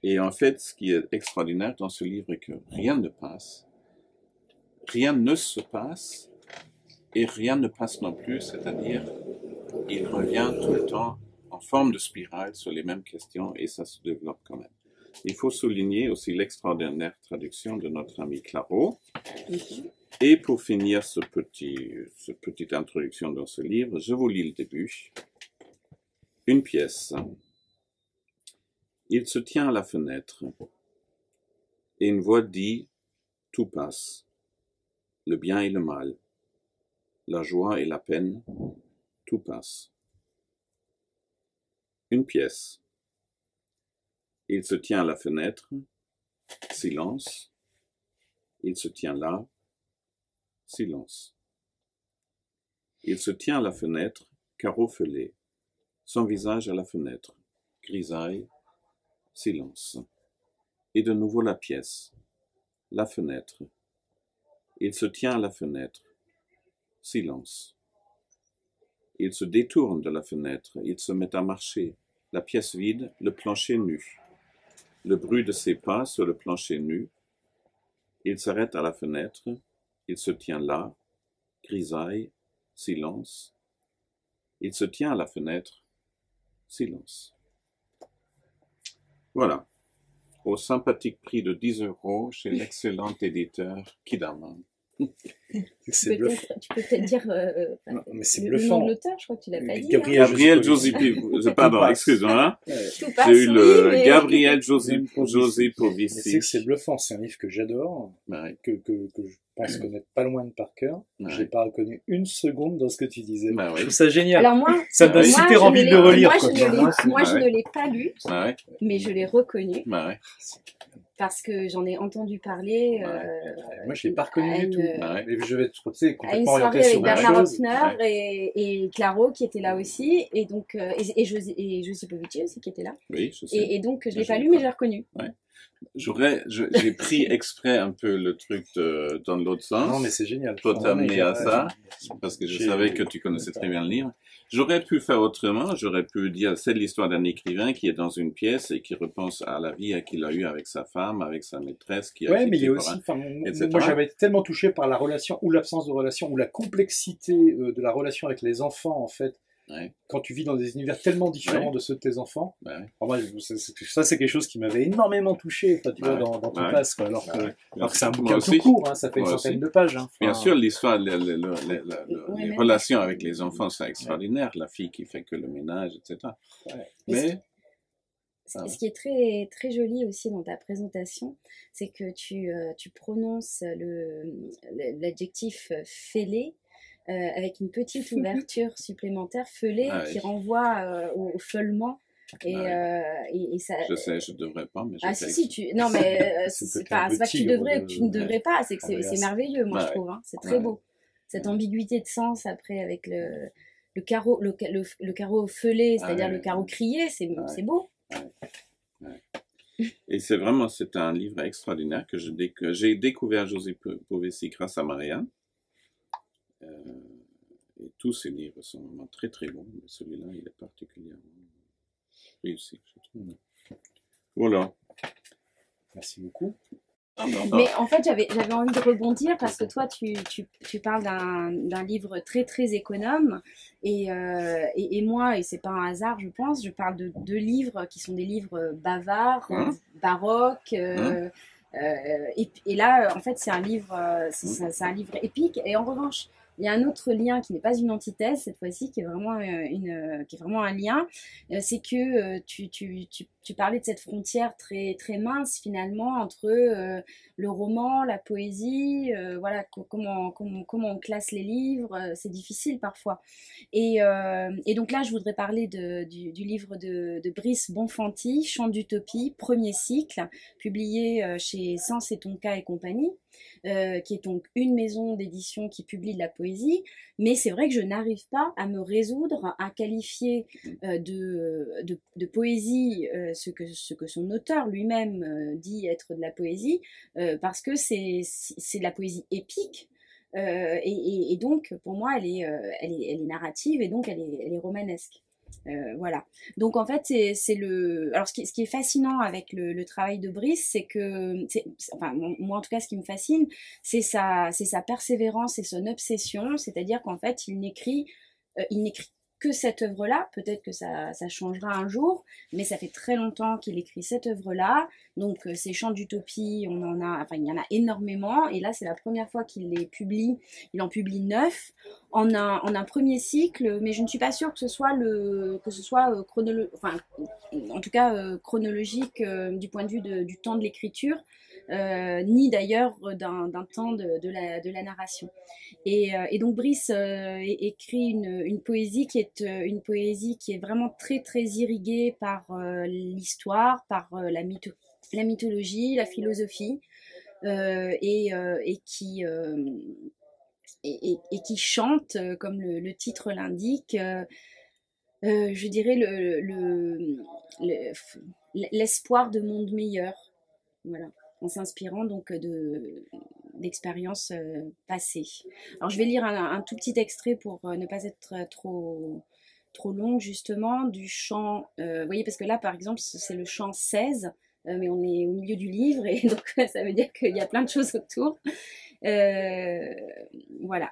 et en fait, ce qui est extraordinaire dans ce livre est que rien ne passe, rien ne se passe, et rien ne passe non plus, c'est-à-dire, il revient tout le temps en forme de spirale sur les mêmes questions, et ça se développe quand même. Il faut souligner aussi l'extraordinaire traduction de notre ami Claro, Et pour finir cette petite introduction dans ce livre, je vous lis le début. Une pièce. Il se tient à la fenêtre, et une voix dit « Tout passe, le bien et le mal, la joie et la peine, tout passe. » Une pièce. Il se tient à la fenêtre, silence. Il se tient là, silence. Il se tient à la fenêtre, carreau fêlé, son visage à la fenêtre, grisaille, silence. Et de nouveau la pièce, la fenêtre. Il se tient à la fenêtre, silence. Il se détourne de la fenêtre, il se met à marcher, la pièce vide, le plancher nu. Le bruit de ses pas sur le plancher nu. Il s'arrête à la fenêtre, il se tient là, grisaille, silence. Il se tient à la fenêtre, silence. Voilà. Au sympathique prix de 10 € chez l'excellent éditeur Kidama. C'est bluffant. Tu peux peut-être dire Non, mais c'est le nom bluffant. de l'auteur, je crois que tu l'as pas dit. Gabriel Josipovici. Pardon, passe. excuse-moi. Tout passe, J'ai eu oui, le mais- Gabriel Mais c'est que Josipovici. c'est bluffant, c'est un livre que j'adore, Ouais, que je pense connaître pas loin de par cœur. Ouais. J'ai pas reconnu une seconde dans ce que tu disais. Bah ouais. Je trouve ça génial. Alors moi, Ça me donne moi, super je envie ne de le l'ai- relire. Moi, quoi. je ne l'ai- moi, je Ouais. ne l'ai pas lu, ouais, mais je l'ai reconnu ouais, parce que j'en ai entendu parler. Moi, je l'ai pas reconnu à du une- tout. ouais. Mais je vais être tu sais, à une complètement soirée orienté avec sur la Bernard chose. Hoffner et Claro qui était là aussi, et donc et Josipovici aussi qui était là. Oui, je sais. Et donc je l'ai Je pas l'ai lu, mais pas. je l'ai reconnu. J'ai pris exprès un peu le truc dans l'autre sens. Non, mais c'est génial. Pour t'amener à ça, parce que je J'ai- savais que tu connaissais très bien le livre. J'aurais pu faire autrement, j'aurais pu dire, c'est l'histoire d'un écrivain qui est dans une pièce et qui repense à la vie qu'il a eue avec sa femme, avec sa maîtresse, qui a Ouais, mais il y quitté a pour aussi, un- enfin, etc. moi j'avais été tellement touché par la relation ou l'absence de relation ou la complexité de la relation avec les enfants en fait. Ouais. Quand tu vis dans des univers tellement différents Ouais. de ceux de tes enfants, Ouais. alors moi, ça c'est quelque chose qui m'avait énormément touché, enfin, tu vois, Ouais. dans ton Ouais. passe, quoi, alors que c'est un Moi bouquin aussi. tout court, hein, ça fait une Moi centaine aussi. de pages. Hein. Bien Enfin, sûr, l'histoire, les mais- relations avec les enfants, c'est extraordinaire. La fille qui fait que le ménage, etc. Ouais. Mais, Ce qui est très, très joli aussi dans ta présentation, c'est que tu prononces l'adjectif fêlé avec une petite ouverture supplémentaire, fêlé, Ah oui. qui renvoie au feulement. Et, et ça... je sais, je devrais pas, mais je Ah sais. si, non mais C'est c'est peut-être pas un que tu petit, devrais, ou que tu ne devrais pas, c'est que c'est merveilleux, moi Ouais. je trouve, hein. C'est très Ouais. beau. Cette ambiguïté de sens après avec le carreau, le carreau fêlé, c'est-à-dire Ouais. le carreau crié, c'est beau. Et c'est vraiment, c'est un livre extraordinaire que j'ai découvert Josipovici grâce à Marianne. Et tous ces livres sont vraiment très très bons, mais celui-là, il est particulièrement réussi, je trouve. Voilà. Merci beaucoup. Mais en fait, j'avais envie de rebondir parce que toi, tu parles d'un livre très très économe et moi, et c'est pas un hasard, je pense, je parle de deux livres qui sont des livres bavards, baroques. Et là, en fait, c'est un livre épique. Et en revanche, il y a un autre lien qui n'est pas une antithèse cette fois-ci, qui est vraiment qui est vraiment un lien. C'est que tu parlais de cette frontière très très mince finalement entre le roman, la poésie, voilà comment on classe les livres, c'est difficile parfois. Et donc là, je voudrais parler du livre de Brice Bonfanti, Chant d'utopie, premier cycle, publié chez Sens et Tonka et compagnie. Qui est donc une maison d'édition qui publie de la poésie, mais c'est vrai que je n'arrive pas à me résoudre à qualifier de poésie ce que son auteur lui-même dit être de la poésie, parce que c'est de la poésie épique. Et donc pour moi elle est narrative et donc elle est romanesque. Voilà. Donc en fait, c'est le. Alors ce qui est fascinant avec le travail de Brice, c'est que, enfin moi en tout cas, ce qui me fascine, c'est sa persévérance et son obsession. C'est-à-dire qu'en fait, il n'écrit que cette œuvre-là. Peut-être que ça changera un jour, mais ça fait très longtemps qu'il écrit cette œuvre-là. Donc ces chants d'utopie, il y en a énormément. Et là, c'est la première fois qu'il les publie. Il en publie 9 en un premier cycle, mais je ne suis pas sûre que ce soit chronologique du point de vue du temps de l'écriture. Ni d'ailleurs d'un temps de la narration. Et donc Brice écrit une poésie qui est vraiment très très irriguée par l'histoire, par la mythologie, la philosophie, et qui chante, comme le titre l'indique, je dirais l'espoir de monde meilleur. Voilà, en s'inspirant donc d'expériences passées. Alors je vais lire un tout petit extrait pour ne pas être trop longue, justement, du chant, vous voyez, parce que là par exemple c'est le chant 16, mais on est au milieu du livre et donc ça veut dire qu'il y a plein de choses autour. Voilà.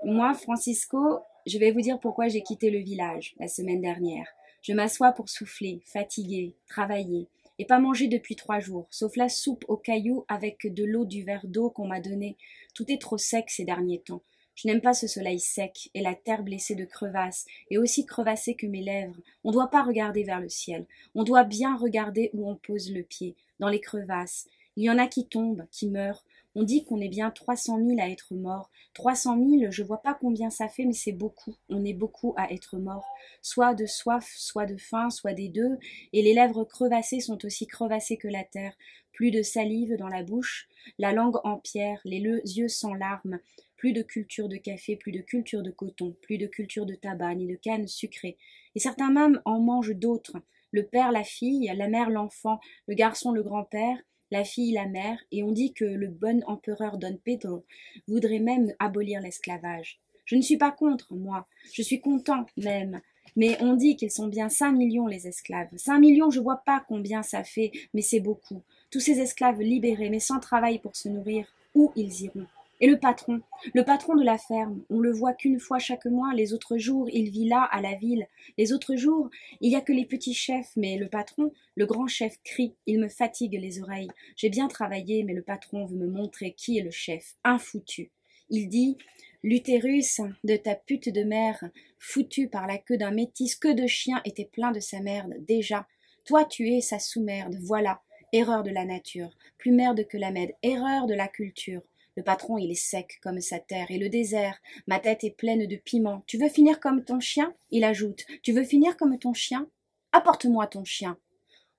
Moi, Francisco, je vais vous dire pourquoi j'ai quitté le village la semaine dernière. Je m'assois pour souffler, fatiguée, travailler, et pas manger depuis 3 jours, sauf la soupe aux cailloux avec de l'eau du verre d'eau qu'on m'a donné. Tout est trop sec ces derniers temps. Je n'aime pas ce soleil sec et la terre blessée de crevasses, et aussi crevassée que mes lèvres. On ne doit pas regarder vers le ciel. On doit bien regarder où on pose le pied, dans les crevasses. Il y en a qui tombent, qui meurent. On dit qu'on est bien 300 000 à être morts. 300 000, je vois pas combien ça fait, mais c'est beaucoup. On est beaucoup à être morts. Soit de soif, soit de faim, soit des deux. Et les lèvres crevassées sont aussi crevassées que la terre. Plus de salive dans la bouche, la langue en pierre, les yeux sans larmes. Plus de culture de café, plus de culture de coton, plus de culture de tabac, ni de canne sucrée. Et certains même en mangent d'autres. Le père, la fille, la mère, l'enfant, le garçon, le grand-père, la fille, la mère, et on dit que le bon empereur Don Pedro voudrait même abolir l'esclavage. Je ne suis pas contre, moi, je suis content même, mais on dit qu'ils sont bien 5 millions les esclaves. 5 millions, je vois pas combien ça fait, mais c'est beaucoup. Tous ces esclaves libérés, mais sans travail pour se nourrir, où ils iront? Et le patron de la ferme, on le voit qu'une fois chaque mois, les autres jours, il vit là, à la ville. Les autres jours, il y a que les petits chefs, mais le patron, le grand chef crie, il me fatigue les oreilles. J'ai bien travaillé, mais le patron veut me montrer qui est le chef, un foutu. Il dit, l'utérus de ta pute de mère, foutu par la queue d'un métis, que de chiens était plein de sa merde, déjà. Toi, tu es sa sous-merde, voilà. Erreur de la nature, plus merde que la merde, erreur de la culture. Le patron, il est sec comme sa terre, et le désert, ma tête est pleine de piment. Tu veux finir comme ton chien? Il ajoute, tu veux finir comme ton chien? Apporte-moi ton chien.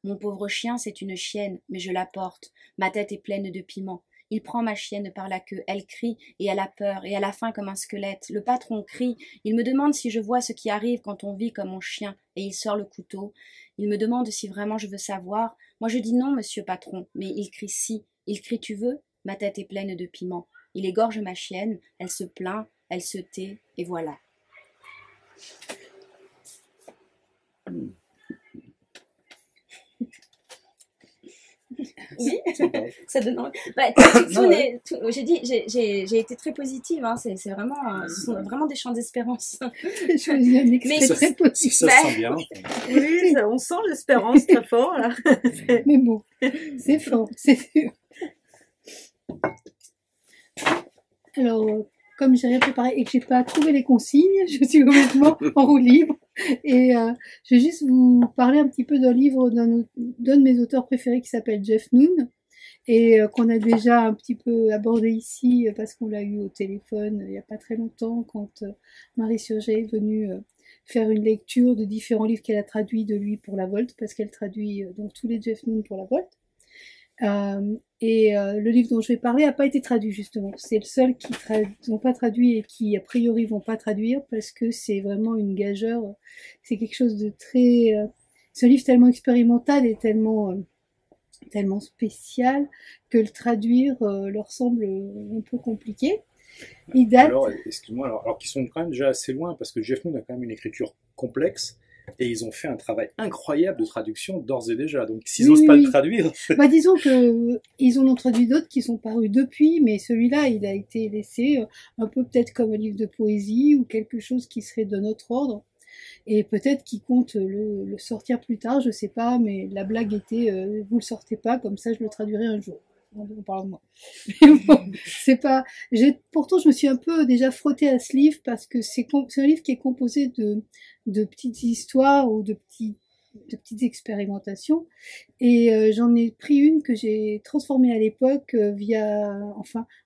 Mon pauvre chien, c'est une chienne, mais je la porte. Ma tête est pleine de piment. Il prend ma chienne par la queue, elle crie, et elle a peur, et elle a faim comme un squelette. Le patron crie, il me demande si je vois ce qui arrive quand on vit comme un chien, et il sort le couteau. Il me demande si vraiment je veux savoir. Moi je dis non, monsieur patron, mais il crie si. Il crie tu veux? Ma tête est pleine de piment. Il égorge ma chienne, elle se plaint, elle se tait, et voilà. Oui, ça donne envie. Bah, j'ai été très positive, hein. C'est vraiment, ce sont vraiment des chants d'espérance. J'ai choisi un extrait très positif. Ça se sent bien. Oui, on sent l'espérance très fort là. Mais bon, c'est fort, c'est sûr. Alors, comme j'ai rien préparé et que j'ai pas trouvé les consignes, je suis complètement en roue libre. Et je vais juste vous parler un petit peu d'un livre d'un de mes auteurs préférés qui s'appelle Jeff Noon et qu'on a déjà un petit peu abordé ici parce qu'on l'a eu au téléphone il y a pas très longtemps quand Marie Surget est venue faire une lecture de différents livres qu'elle a traduits de lui pour la Volte, parce qu'elle traduit donc tous les Jeff Noon pour la Volte. Le livre dont je vais parler n'a pas été traduit justement. C'est le seul qui n'ont pas traduit et qui a priori vont pas traduire parce que c'est vraiment une gageure. C'est quelque chose de très. C'est un livre tellement expérimental et tellement spécial que le traduire leur semble un peu compliqué. Il date. Alors, excuse-moi, alors qu'ils sont quand même déjà assez loin parce que Jeff Noon a quand même une écriture complexe. et ils ont fait un travail incroyable de traduction d'ores et déjà. Donc s'ils Oui, n'osent oui, pas le oui. traduire, Bah, disons que ils en ont traduit d'autres qui sont parus depuis, mais celui-là, il a été laissé un peu peut-être comme un livre de poésie ou quelque chose qui serait de notre ordre. Et peut-être qu'ils comptent le sortir plus tard, je sais pas, mais la blague était vous le sortez pas, comme ça je le traduirai un jour. On parle de moi. Mais bon, c'est pas. Pourtant, je me suis un peu déjà frottée à ce livre parce que c'est un livre qui est composé de petites histoires ou de petites expérimentations. Et j'en ai pris une que j'ai transformée à l'époque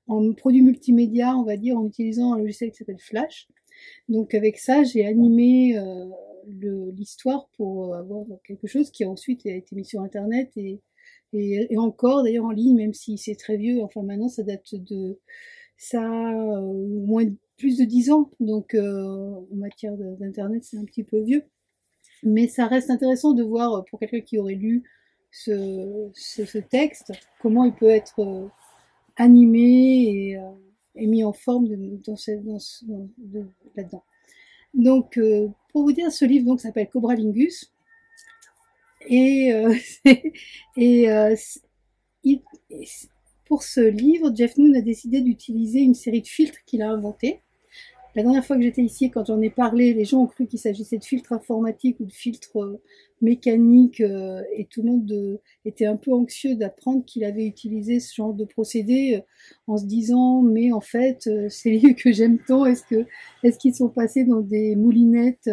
en produit multimédia, on va dire, en utilisant un logiciel qui s'appelle Flash. Donc avec ça, j'ai animé l'histoire pour avoir quelque chose qui ensuite a été mis sur Internet et encore d'ailleurs en ligne, même si c'est très vieux. Enfin maintenant, ça date de ça a au moins plus de 10 ans. Donc en matière d'Internet, c'est un petit peu vieux. Mais ça reste intéressant de voir pour quelqu'un qui aurait lu ce texte, comment il peut être animé et mis en forme là-dedans. Donc, pour vous dire, ce livre donc s'appelle Cobralingus et, pour ce livre, Jeff Noon a décidé d'utiliser une série de filtres qu'il a inventés. La dernière fois que j'étais ici, quand j'en ai parlé, les gens ont cru qu'il s'agissait de filtres informatiques ou de filtres mécaniques et tout le monde était un peu anxieux d'apprendre qu'il avait utilisé ce genre de procédé en se disant mais en fait ces livres que j'aime tant, est-ce qu'ils sont passés dans des moulinettes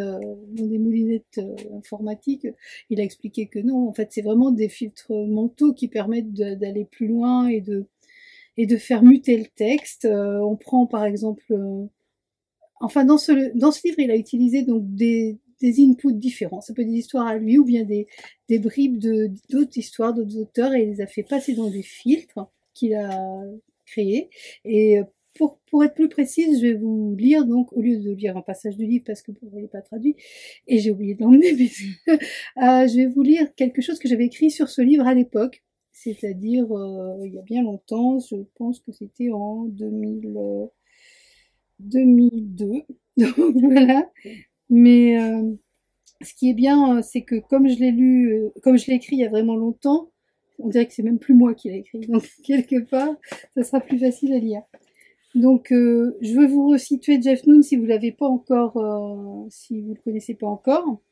informatiques? Il a expliqué que non, en fait c'est vraiment des filtres mentaux qui permettent d'aller plus loin et de faire muter le texte. On prend par exemple enfin, dans ce livre, il a utilisé donc des inputs différents. Ça peut être des histoires à lui ou bien des bribes d'autres histoires, d'autres auteurs, et il les a fait passer dans des filtres qu'il a créés. Et pour être plus précise, je vais vous lire, donc, au lieu de lire un passage du livre parce que vous ne l'avez pas traduit, et j'ai oublié de l'emmener, mais je vais vous lire quelque chose que j'avais écrit sur ce livre à l'époque, c'est-à-dire il y a bien longtemps, je pense que c'était en 2002. Donc voilà. Mais ce qui est bien, c'est que comme je l'ai lu, comme je l'ai écrit il y a vraiment longtemps, on dirait que c'est même plus moi qui l'ai écrit. Donc quelque part, ça sera plus facile à lire. Donc je veux vous resituer Jeff Noon si vous l'avez pas encore, si vous le connaissez pas encore.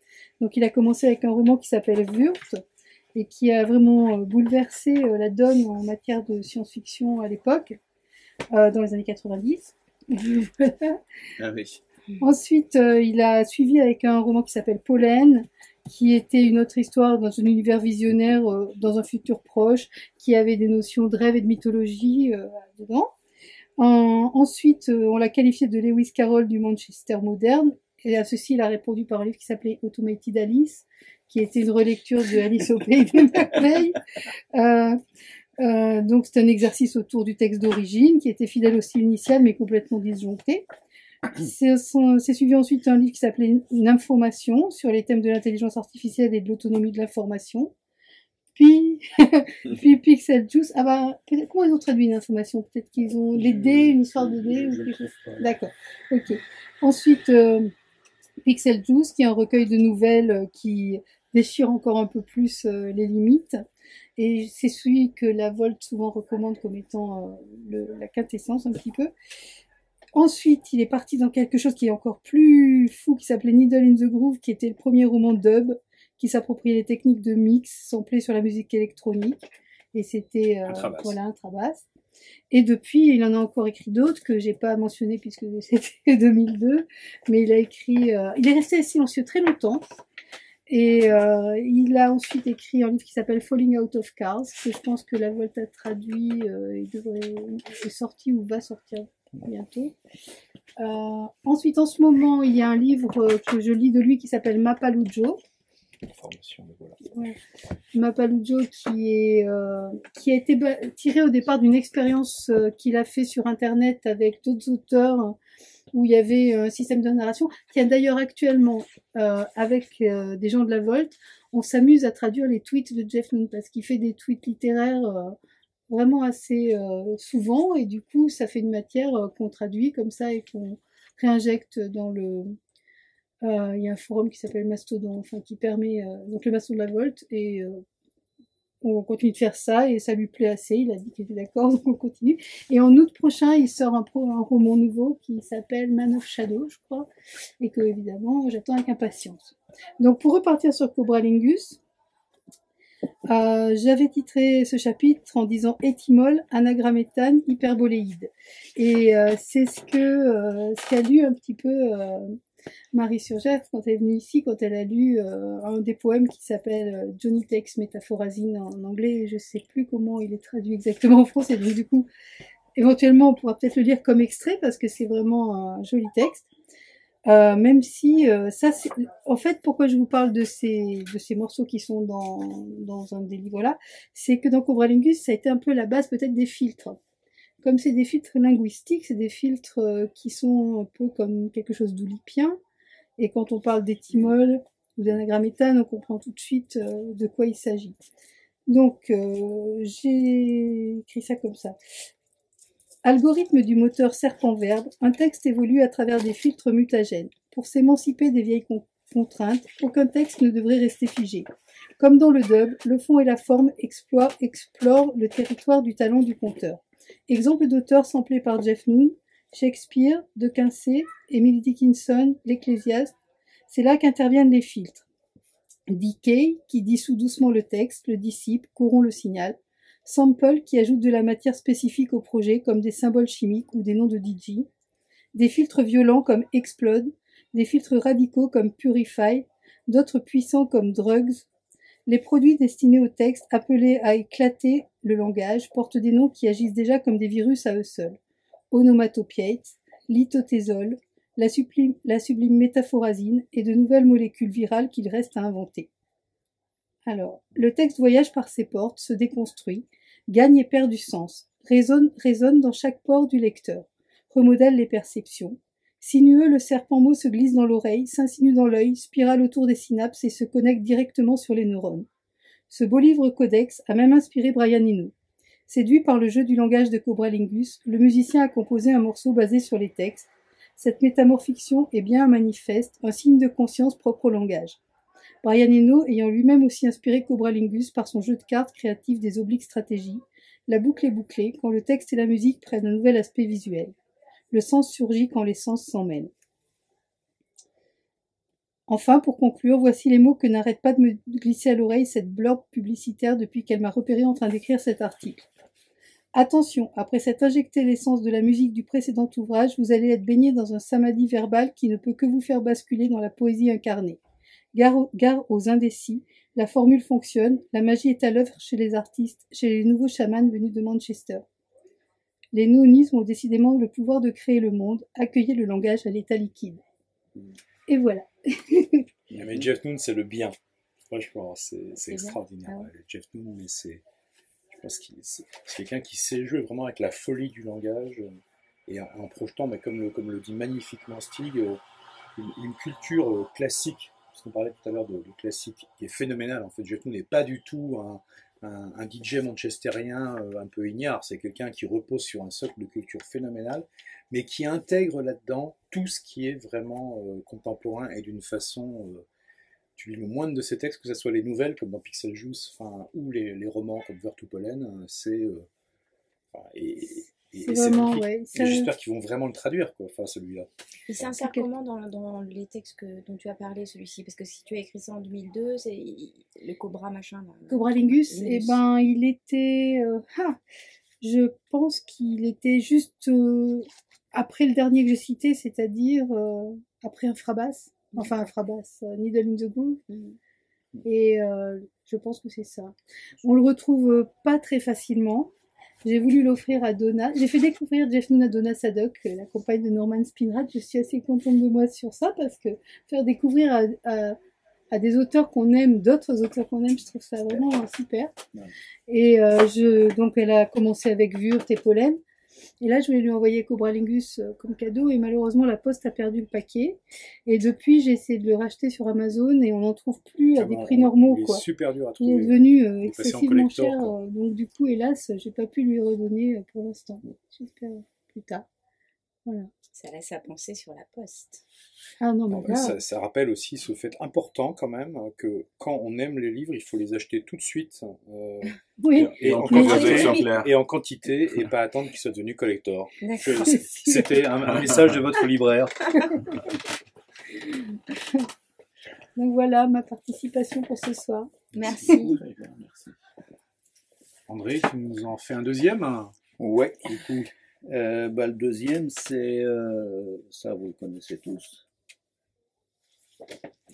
Donc il a commencé avec un roman qui s'appelle Wurt et qui a vraiment bouleversé la donne en matière de science-fiction à l'époque, dans les années 90. Voilà. Ah oui. Ensuite, il a suivi avec un roman qui s'appelle Pollen, qui était une autre histoire dans un univers visionnaire, dans un futur proche, qui avait des notions de rêve et de mythologie dedans. Ensuite, on l'a qualifié de Lewis Carroll du Manchester moderne, et à ceci, il a répondu par un livre qui s'appelait Automated Alice, qui était une relecture de Alice au pays des merveilles. Donc c'est un exercice autour du texte d'origine qui était fidèle au style initial mais complètement disjoncté. C'est suivi ensuite un livre qui s'appelait L'information sur les thèmes de l'intelligence artificielle et de l'autonomie de l'information. Puis Pixel Juice. Ah bah peut-être comment ils ont traduit une information? Peut-être qu'ils ont les dés, une histoire de dés ou quelque chose. D'accord. Ok. Ensuite Pixel Juice qui est un recueil de nouvelles qui déchire encore un peu plus les limites. Et c'est celui que la Volt souvent recommande comme étant la quintessence un petit peu. Ensuite, il est parti dans quelque chose qui est encore plus fou, qui s'appelait Needle in the Groove, qui était le premier roman dub, qui s'appropriait les techniques de mix samplées sur la musique électronique. Et c'était voilà, un trabasse. Et depuis, il en a encore écrit d'autres que j'ai pas mentionné puisque c'était 2002. Mais il a écrit, il est resté silencieux très longtemps. Et il a ensuite écrit un livre qui s'appelle Falling Out of Cars, que je pense que la Volt a traduit, est sorti ou va sortir bientôt. Ensuite, en ce moment, il y a un livre que je lis de lui qui s'appelle Mapalujo. Ouais. Mapalujo qui a été tiré au départ d'une expérience qu'il a fait sur Internet avec d'autres auteurs où il y avait un système de narration qui a d'ailleurs actuellement, avec des gens de la Volt, on s'amuse à traduire les tweets de Jeff Noon parce qu'il fait des tweets littéraires vraiment assez souvent et du coup ça fait une matière qu'on traduit comme ça et qu'on réinjecte dans Il y a un forum qui s'appelle Mastodon, enfin qui permet donc le Mastodon de la Volte, et on continue de faire ça et ça lui plaît assez. Il a dit qu'il était d'accord, donc on continue. Et en août prochain, il sort un roman nouveau qui s'appelle Man of Shadow, je crois, et que évidemment j'attends avec impatience. Donc pour repartir sur Cobralingus, j'avais titré ce chapitre en disant éthymol, anagrammétane, hyperboléide. Et c'est ce qu'a lu un petit peu Marie Surgeff quand elle est venue ici, quand elle a lu un des poèmes qui s'appelle Johnny Takes Métaphorazine en anglais. Je sais plus comment il est traduit exactement en français. Donc du coup, éventuellement, on pourra peut-être le lire comme extrait parce que c'est vraiment un joli texte. Même si ça, c'est en fait pourquoi je vous parle de ces morceaux qui sont dans un des livres là, c'est que dans Cobralingus, ça a été un peu la base peut-être des filtres. Comme c'est des filtres linguistiques, c'est des filtres qui sont un peu comme quelque chose d'oulipien. Et quand on parle d'éthymol ou d'anagrammétane, on comprend tout de suite de quoi il s'agit. Donc, j'ai écrit ça comme ça. Algorithme du moteur serpent-verbe, un texte évolue à travers des filtres mutagènes. Pour s'émanciper des vieilles contraintes, aucun texte ne devrait rester figé. Comme dans le dub, le fond et la forme explorent le territoire du talent du conteur. Exemple d'auteurs samplés par Jeff Noon, Shakespeare, De Quincey, Emily Dickinson, l'Ecclésiaste. C'est là qu'interviennent les filtres. Decay, qui dissout doucement le texte, le dissipe, corrompt le signal. Sample, qui ajoute de la matière spécifique au projet, comme des symboles chimiques ou des noms de DJ. Des filtres violents comme Explode, des filtres radicaux comme Purify, d'autres puissants comme Drugs. Les produits destinés au texte, appelés à éclater le langage, portent des noms qui agissent déjà comme des virus à eux seuls. Onomatopiates, lithotésol, la sublime métaphorazine et de nouvelles molécules virales qu'il reste à inventer. Alors, le texte voyage par ses portes, se déconstruit, gagne et perd du sens, résonne dans chaque pore du lecteur, remodèle les perceptions. Sinueux, le serpent-mot se glisse dans l'oreille, s'insinue dans l'œil, spirale autour des synapses et se connecte directement sur les neurones. Ce beau livre codex a même inspiré Brian Eno. Séduit par le jeu du langage de Cobralingus, le musicien a composé un morceau basé sur les textes. Cette métamorphiction est bien un manifeste, un signe de conscience propre au langage. Brian Eno ayant lui-même aussi inspiré Cobralingus par son jeu de cartes créatif des obliques stratégies, la boucle est bouclée quand le texte et la musique prennent un nouvel aspect visuel. Le sens surgit quand les sens s'en mêlent. Enfin, pour conclure, voici les mots que n'arrête pas de me glisser à l'oreille cette blurbe publicitaire depuis qu'elle m'a repéré en train d'écrire cet article. Attention, après s'être injecté l'essence de la musique du précédent ouvrage, vous allez être baigné dans un samadhi verbal qui ne peut que vous faire basculer dans la poésie incarnée. Gare aux indécis, la formule fonctionne, la magie est à l'œuvre chez les artistes, chez les nouveaux chamans venus de Manchester. Les noonismes ont décidément le pouvoir de créer le monde, accueillir le langage à l'état liquide. Et voilà. Mais Jeff Noon, c'est le bien. Franchement, c'est extraordinaire. Ah ouais. Jeff Noon, mais je pense que c'est quelqu'un qui sait jouer vraiment avec la folie du langage et en projetant, mais comme le dit magnifiquement Stig, une culture classique. Parce qu'on parlait tout à l'heure de classique, qui est phénoménal. En fait, Jeff Noon n'est pas du tout un DJ manchestérien un peu ignare. C'est quelqu'un qui repose sur un socle de culture phénoménale, mais qui intègre là-dedans tout ce qui est vraiment contemporain et d'une façon. Tu lis le moindre de ces textes, que ce soit les nouvelles comme dans Pixel Juice, ou les romans comme Vert to Pollen, c'est vraiment, ouais. J'espère qu'ils vont vraiment le traduire, quoi, celui-là. Il s'insère comment dans les textes dont tu as parlé, celui-ci? Parce que si tu as écrit ça en 2002, c'est le Cobra machin. Cobralingus, eh ben, il était... je pense qu'il était juste après le dernier que j'ai cité, c'est-à-dire après Infrabas. Enfin, Infrabas, Needle in the Groove. Et je pense que c'est ça. On le retrouve pas très facilement. J'ai voulu l'offrir à Donna. J'ai fait découvrir Jeff Noon à Donna Sadok, la compagne de Norman Spinrad. Je suis assez contente de moi sur ça parce que faire découvrir à des auteurs qu'on aime, d'autres auteurs qu'on aime, je trouve ça vraiment super. Ouais. Et donc elle a commencé avec Wurt et Pollen. Et là, je voulais lui envoyer Cobralingus comme cadeau et malheureusement, la poste a perdu le paquet. Et depuis, j'ai essayé de le racheter sur Amazon et on n'en trouve plus à des prix normaux. Il est super dur à trouver. Il est devenu excessivement cher. Donc du coup, hélas, j'ai pas pu lui redonner pour l'instant. J'espère plus tard. Voilà. Ça laisse à penser sur la poste. Ah non, mais là, Ça rappelle aussi ce fait important quand même que quand on aime les livres, il faut les acheter tout de suite oui. et en en plusieurs quantité, exemplaires. et en quantité et pas attendre qu'ils soient devenus collector. D'accord. C'était un message de votre libraire. Donc voilà ma participation pour ce soir. Merci. Très bien, merci. André, tu nous en fais un deuxième? Ouais, du coup, le deuxième, c'est, ça vous le connaissez tous,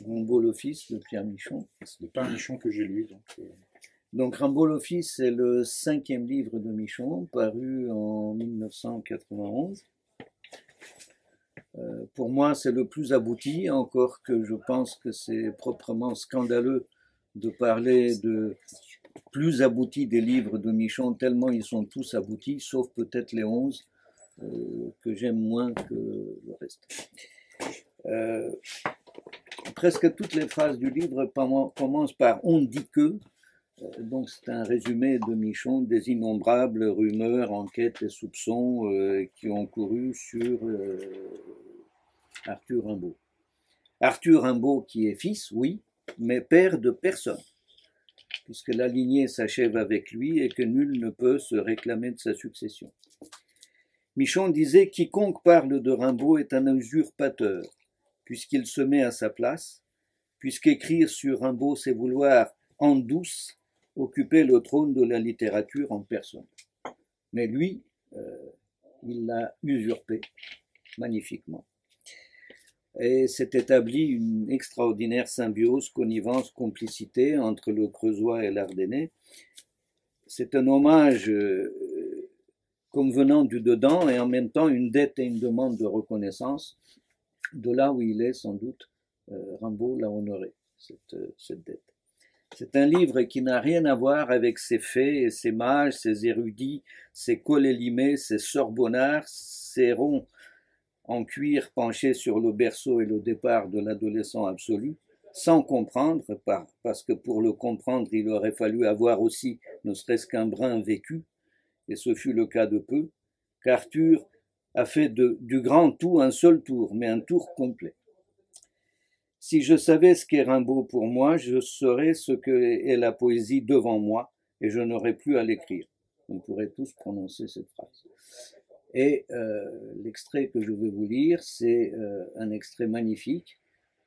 Rimbaud l'Office de Pierre Michon. Ce n'est pas un Michon que j'ai lu. Donc Rimbaud l'Office, c'est le 5e livre de Michon, paru en 1991. Pour moi, c'est le plus abouti, encore que je pense que c'est proprement scandaleux de parler de plus abouti des livres de Michon, tellement ils sont tous aboutis, sauf peut-être les 11, que j'aime moins que le reste. Presque toutes les phrases du livre commencent par « on dit que », donc c'est un résumé de Michon des innombrables rumeurs, enquêtes et soupçons qui ont couru sur Arthur Rimbaud. Arthur Rimbaud qui est fils, oui, mais père de personne, puisque la lignée s'achève avec lui et que nul ne peut se réclamer de sa succession. Michon disait « Quiconque parle de Rimbaud est un usurpateur, puisqu'il se met à sa place, puisqu'écrire sur Rimbaud c'est vouloir en douce occuper le trône de la littérature en personne. » Mais lui, il l'a usurpé magnifiquement. Et s'est établie une extraordinaire symbiose, connivence, complicité entre le Creusois et l'Ardennais. C'est un hommage comme venant du dedans et en même temps une dette et une demande de reconnaissance. De là où il est, sans doute, Rimbaud l'a honoré, cette dette. C'est un livre qui n'a rien à voir avec ses fées et ses mages, ses érudits, ses colélimés, ses sorbonnards, ses ronds en cuir penchés sur le berceau et le départ de l'adolescent absolu, sans comprendre, parce que pour le comprendre, il aurait fallu avoir aussi ne serait-ce qu'un brin vécu, et ce fut le cas de peu, qu'Arthur a fait du grand tout un seul tour, mais un tour complet. Si je savais ce qu'est Rimbaud pour moi, je saurais ce qu'est la poésie devant moi, et je n'aurais plus à l'écrire. On pourrait tous prononcer cette phrase. Et l'extrait que je vais vous lire, c'est un extrait magnifique.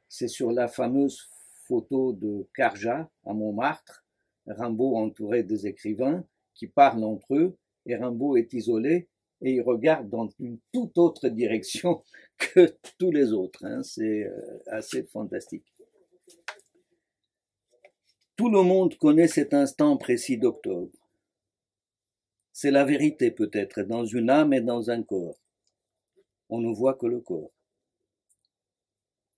C'est sur la fameuse photo de Carja à Montmartre, Rimbaud entouré des écrivains qui parlent entre eux, et Rimbaud est isolé et il regarde dans une toute autre direction que tous les autres. C'est assez fantastique. Tout le monde connaît cet instant précis d'octobre. C'est la vérité peut-être, dans une âme et dans un corps. On ne voit que le corps.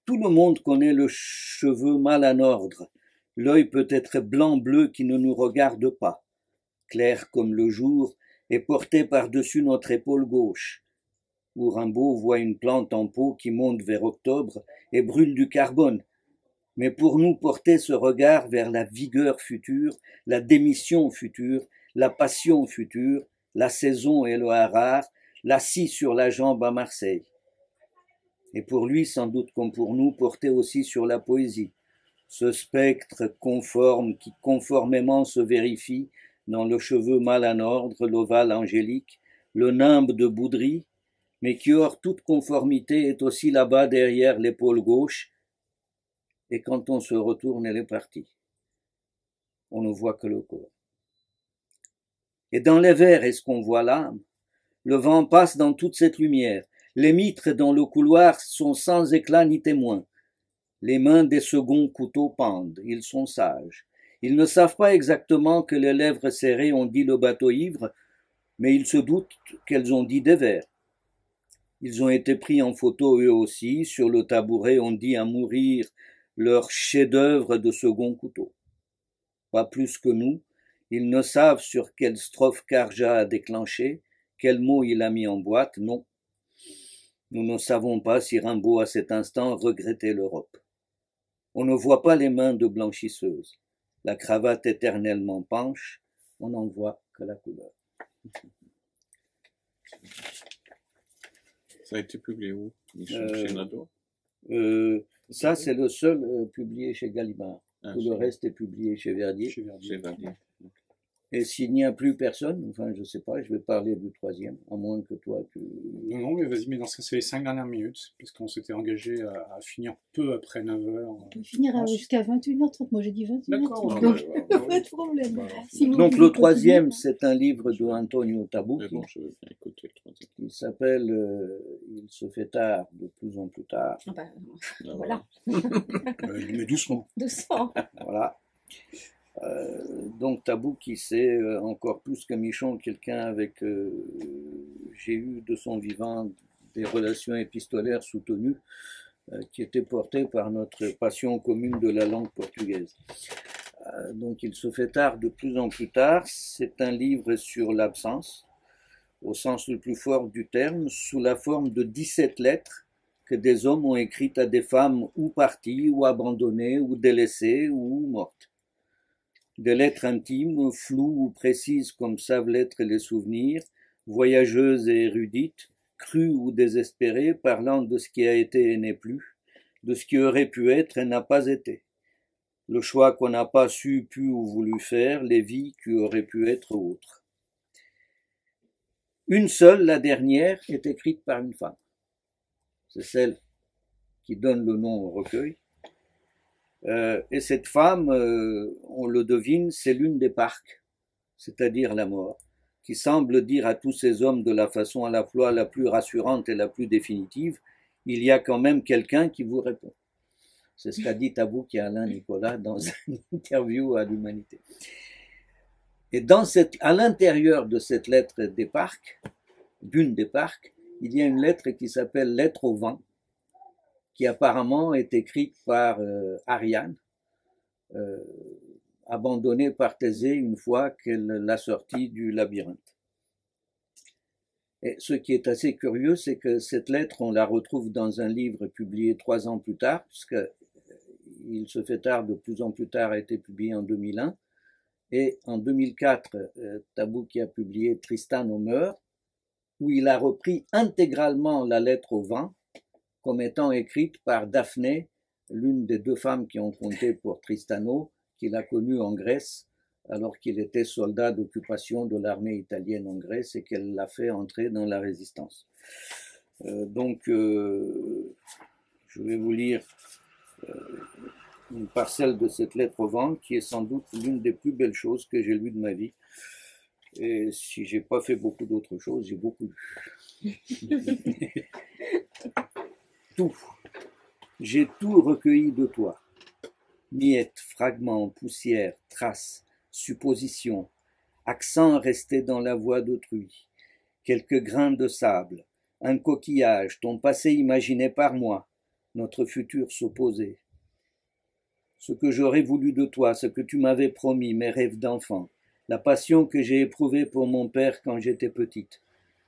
Tout le monde connaît le cheveu mal en ordre, l'œil peut-être blanc-bleu qui ne nous regarde pas, clair comme le jour, et porté par-dessus notre épaule gauche, où Rimbaud voit une plante en pot qui monte vers octobre et brûle du carbone. Mais pour nous porter ce regard vers la vigueur future, la démission future, la passion future, la saison et le harard, l'assis sur la jambe à Marseille. Et pour lui, sans doute comme pour nous, porter aussi sur la poésie, ce spectre conforme qui conformément se vérifie dans le cheveu mal en ordre, l'ovale angélique, le nimbe de Boudry, mais qui hors toute conformité est aussi là-bas derrière l'épaule gauche, et quand on se retourne, elle est partie. On ne voit que le corps. Et dans les vers, est-ce qu'on voit l'âme? Le vent passe dans toute cette lumière. Les mitres dans le couloir sont sans éclat ni témoin. Les mains des seconds couteaux pendent. Ils sont sages. Ils ne savent pas exactement que les lèvres serrées ont dit le bateau ivre, mais ils se doutent qu'elles ont dit des vers. Ils ont été pris en photo eux aussi. Sur le tabouret, on dit à mourir leur chef-d'œuvre de second couteau. Pas plus que nous. Ils ne savent sur quelle strophe Carja a déclenché, quel mot il a mis en boîte, non. Nous ne savons pas si Rimbaud à cet instant regrettait l'Europe. On ne voit pas les mains de blanchisseuse. La cravate éternellement penche, on n'en voit que la couleur. Ça a été publié où? Euh, Chez Nadeau? Ça, c'est le seul publié chez Gallimard. Ah, Tout le reste est publié chez Verdier. Chez Verdier. Chez Verdier. Et s'il n'y a plus personne, enfin, je sais pas, je vais parler du troisième, à moins que toi, tu... Non, non, mais vas-y, mais dans ce cas, c'est les 5 dernières minutes, puisqu'on s'était engagé à finir peu après 9h. On peut finir jusqu'à 21h30. Moi, j'ai dit 21h30. D'accord, Donc, ouais, pas de problème. Bah, Si vous Donc voulez le troisième, continuer. c'est un livre de Antonio Tabou Mais bon, je vais bien écouter le troisième. qui s'appelle Il se fait tard, de plus en plus tard. Ah bah, Ah, voilà, mais doucement. doucement. Voilà. Donc Tabou qui c'est encore plus que Michon, quelqu'un avec... j'ai eu de son vivant des relations épistolaires soutenues qui étaient portées par notre passion commune de la langue portugaise. Donc il se fait tard de plus en plus tard. C'est un livre sur l'absence, au sens le plus fort du terme, sous la forme de 17 lettres que des hommes ont écrites à des femmes ou parties, ou abandonnées, ou délaissées, ou mortes. Des lettres intimes, floues ou précises comme savent l'être les souvenirs, voyageuses et érudites, crues ou désespérées, parlant de ce qui a été et n'est plus, de ce qui aurait pu être et n'a pas été. Le choix qu'on n'a pas su, pu ou voulu faire, les vies qui auraient pu être autres. Une seule, la dernière, est écrite par une femme. C'est celle qui donne le nom au recueil. Et cette femme, on le devine, c'est l'une des parques, c'est-à-dire la mort, qui semble dire à tous ces hommes de la façon à la fois la plus rassurante et la plus définitive, il y a quand même quelqu'un qui vous répond. C'est ce qu'a dit Tabou à Alain Nicolas dans une interview à l'Humanité. Et à l'intérieur de cette lettre des parcs, d'une des parcs, il y a une lettre qui s'appelle Lettre au vent, qui apparemment est écrite par Ariane, abandonnée par Thésée une fois qu'elle l'a sortie du labyrinthe. Et ce qui est assez curieux, c'est que cette lettre, on la retrouve dans un livre publié 3 ans plus tard, puisque Il se fait tard, de plus en plus tard, a été publié en 2001. Et en 2004, Tabou a publié Tristan au meurt, où il a repris intégralement la lettre au vent, comme étant écrite par Daphné, l'une des 2 femmes qui ont compté pour Tristano, qu'il a connue en Grèce, alors qu'il était soldat d'occupation de l'armée italienne en Grèce et qu'elle l'a fait entrer dans la résistance. Je vais vous lire une parcelle de cette lettre au vent, qui est sans doute l'une des plus belles choses que j'ai lues de ma vie. Et si j'ai pas fait beaucoup d'autres choses, j'ai beaucoup lu. Tout. J'ai tout recueilli de toi. Miettes, fragments, poussière, traces, suppositions, accents restés dans la voix d'autrui, quelques grains de sable, un coquillage, ton passé imaginé par moi, notre futur s'opposait. Ce que j'aurais voulu de toi, ce que tu m'avais promis, mes rêves d'enfant, la passion que j'ai éprouvée pour mon père quand j'étais petite,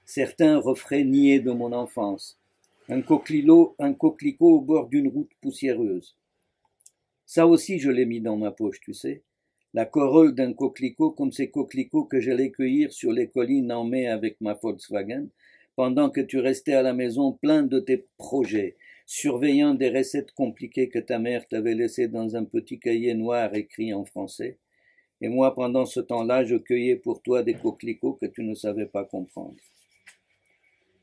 certains refrains niais de mon enfance, un coquelicot au bord d'une route poussiéreuse. Ça aussi je l'ai mis dans ma poche, tu sais, la corolle d'un coquelicot comme ces coquelicots que j'allais cueillir sur les collines en mai avec ma Volkswagen, pendant que tu restais à la maison plein de tes projets, surveillant des recettes compliquées que ta mère t'avait laissées dans un petit cahier noir écrit en français, et moi pendant ce temps-là je cueillais pour toi des coquelicots que tu ne savais pas comprendre.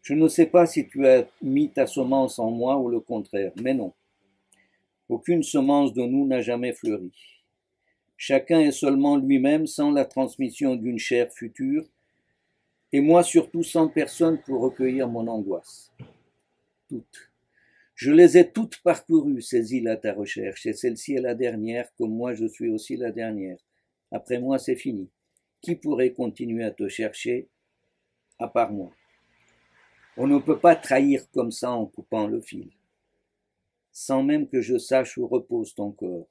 Je ne sais pas si tu as mis ta semence en moi ou le contraire, mais non. Aucune semence de nous n'a jamais fleuri. Chacun est seulement lui-même sans la transmission d'une chair future, et moi surtout sans personne pour recueillir mon angoisse. Toutes. Je les ai toutes parcourues, ces îles à ta recherche, et celle-ci est la dernière, comme moi je suis aussi la dernière. Après moi, c'est fini. Qui pourrait continuer à te chercher, à part moi? On ne peut pas trahir comme ça en coupant le fil. Sans même que je sache où repose ton corps.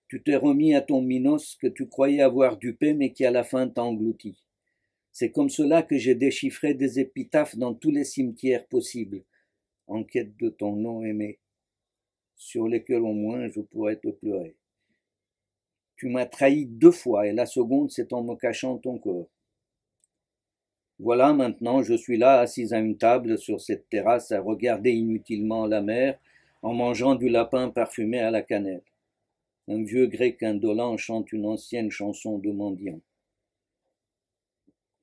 Tu t'es remis à ton Minos que tu croyais avoir dupé, mais qui à la fin t'a englouti. C'est comme cela que j'ai déchiffré des épitaphes dans tous les cimetières possibles, en quête de ton nom aimé, sur lesquels au moins je pourrais te pleurer. Tu m'as trahi 2 fois, et la seconde c'est en me cachant ton corps. Voilà, maintenant, je suis là, assis à une table sur cette terrasse, à regarder inutilement la mer, en mangeant du lapin parfumé à la cannelle. Un vieux grec indolent chante une ancienne chanson de mendiant.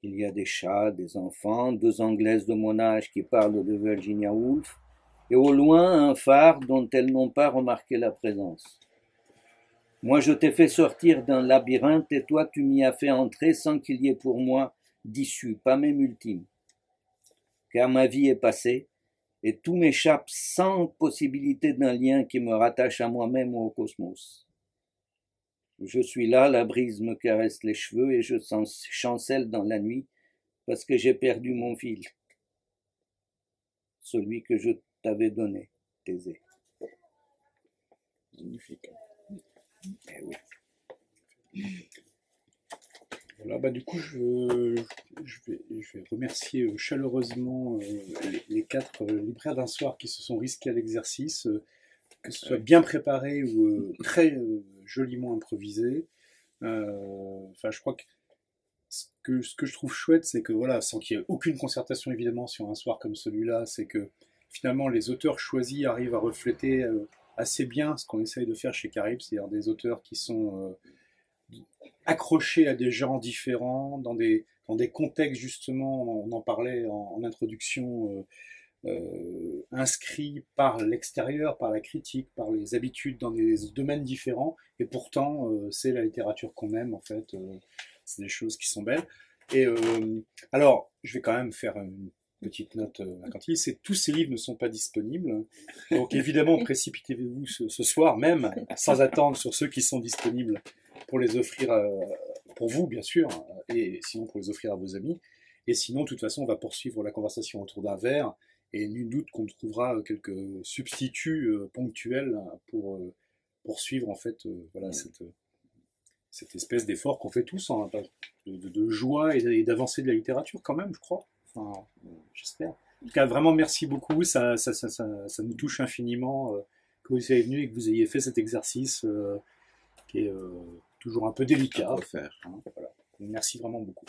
Il y a des chats, des enfants, deux Anglaises de mon âge qui parlent de Virginia Woolf, et au loin un phare dont elles n'ont pas remarqué la présence. Moi je t'ai fait sortir d'un labyrinthe et toi tu m'y as fait entrer sans qu'il y ait pour moi d'issue, pas même ultime. Car ma vie est passée et tout m'échappe sans possibilité d'un lien qui me rattache à moi-même ou au cosmos. Je suis là, la brise me caresse les cheveux et je chancelle dans la nuit parce que j'ai perdu mon fil, celui que je t'avais donné, Thésée. Magnifique. Eh oui. Voilà, bah, du coup, je vais remercier chaleureusement les 4 libraires d'un soir qui se sont risqués à l'exercice, que ce soit bien préparé ou très joliment improvisé. Enfin, je crois que ce que je trouve chouette, c'est que voilà, sans qu'il y ait aucune concertation évidemment sur un soir comme celui-là, c'est que finalement les auteurs choisis arrivent à refléter assez bien ce qu'on essaye de faire chez Caribe, c'est-à-dire des auteurs qui sont accrochés à des genres différents, dans des contextes justement, on en parlait en introduction, inscrits par l'extérieur, par la critique, par les habitudes dans des domaines différents, et pourtant c'est la littérature qu'on aime en fait, c'est des choses qui sont belles. Et alors, je vais quand même faire une petite note mercantile, c'est tous ces livres ne sont pas disponibles, donc évidemment précipitez-vous ce soir même, sans attendre sur ceux qui sont disponibles, pour les offrir pour vous bien sûr, et sinon pour les offrir à vos amis, et sinon de toute façon on va poursuivre la conversation autour d'un verre, et nul doute qu'on trouvera quelques substituts ponctuels pour poursuivre en fait voilà, cette espèce d'effort qu'on fait tous, hein, de joie et d'avancée de la littérature quand même, je crois. Enfin, j'espère. En tout cas, vraiment merci beaucoup, ça nous touche infiniment que vous soyez venu et que vous ayez fait cet exercice qui est toujours un peu délicat à faire. Hein, voilà. Merci vraiment beaucoup.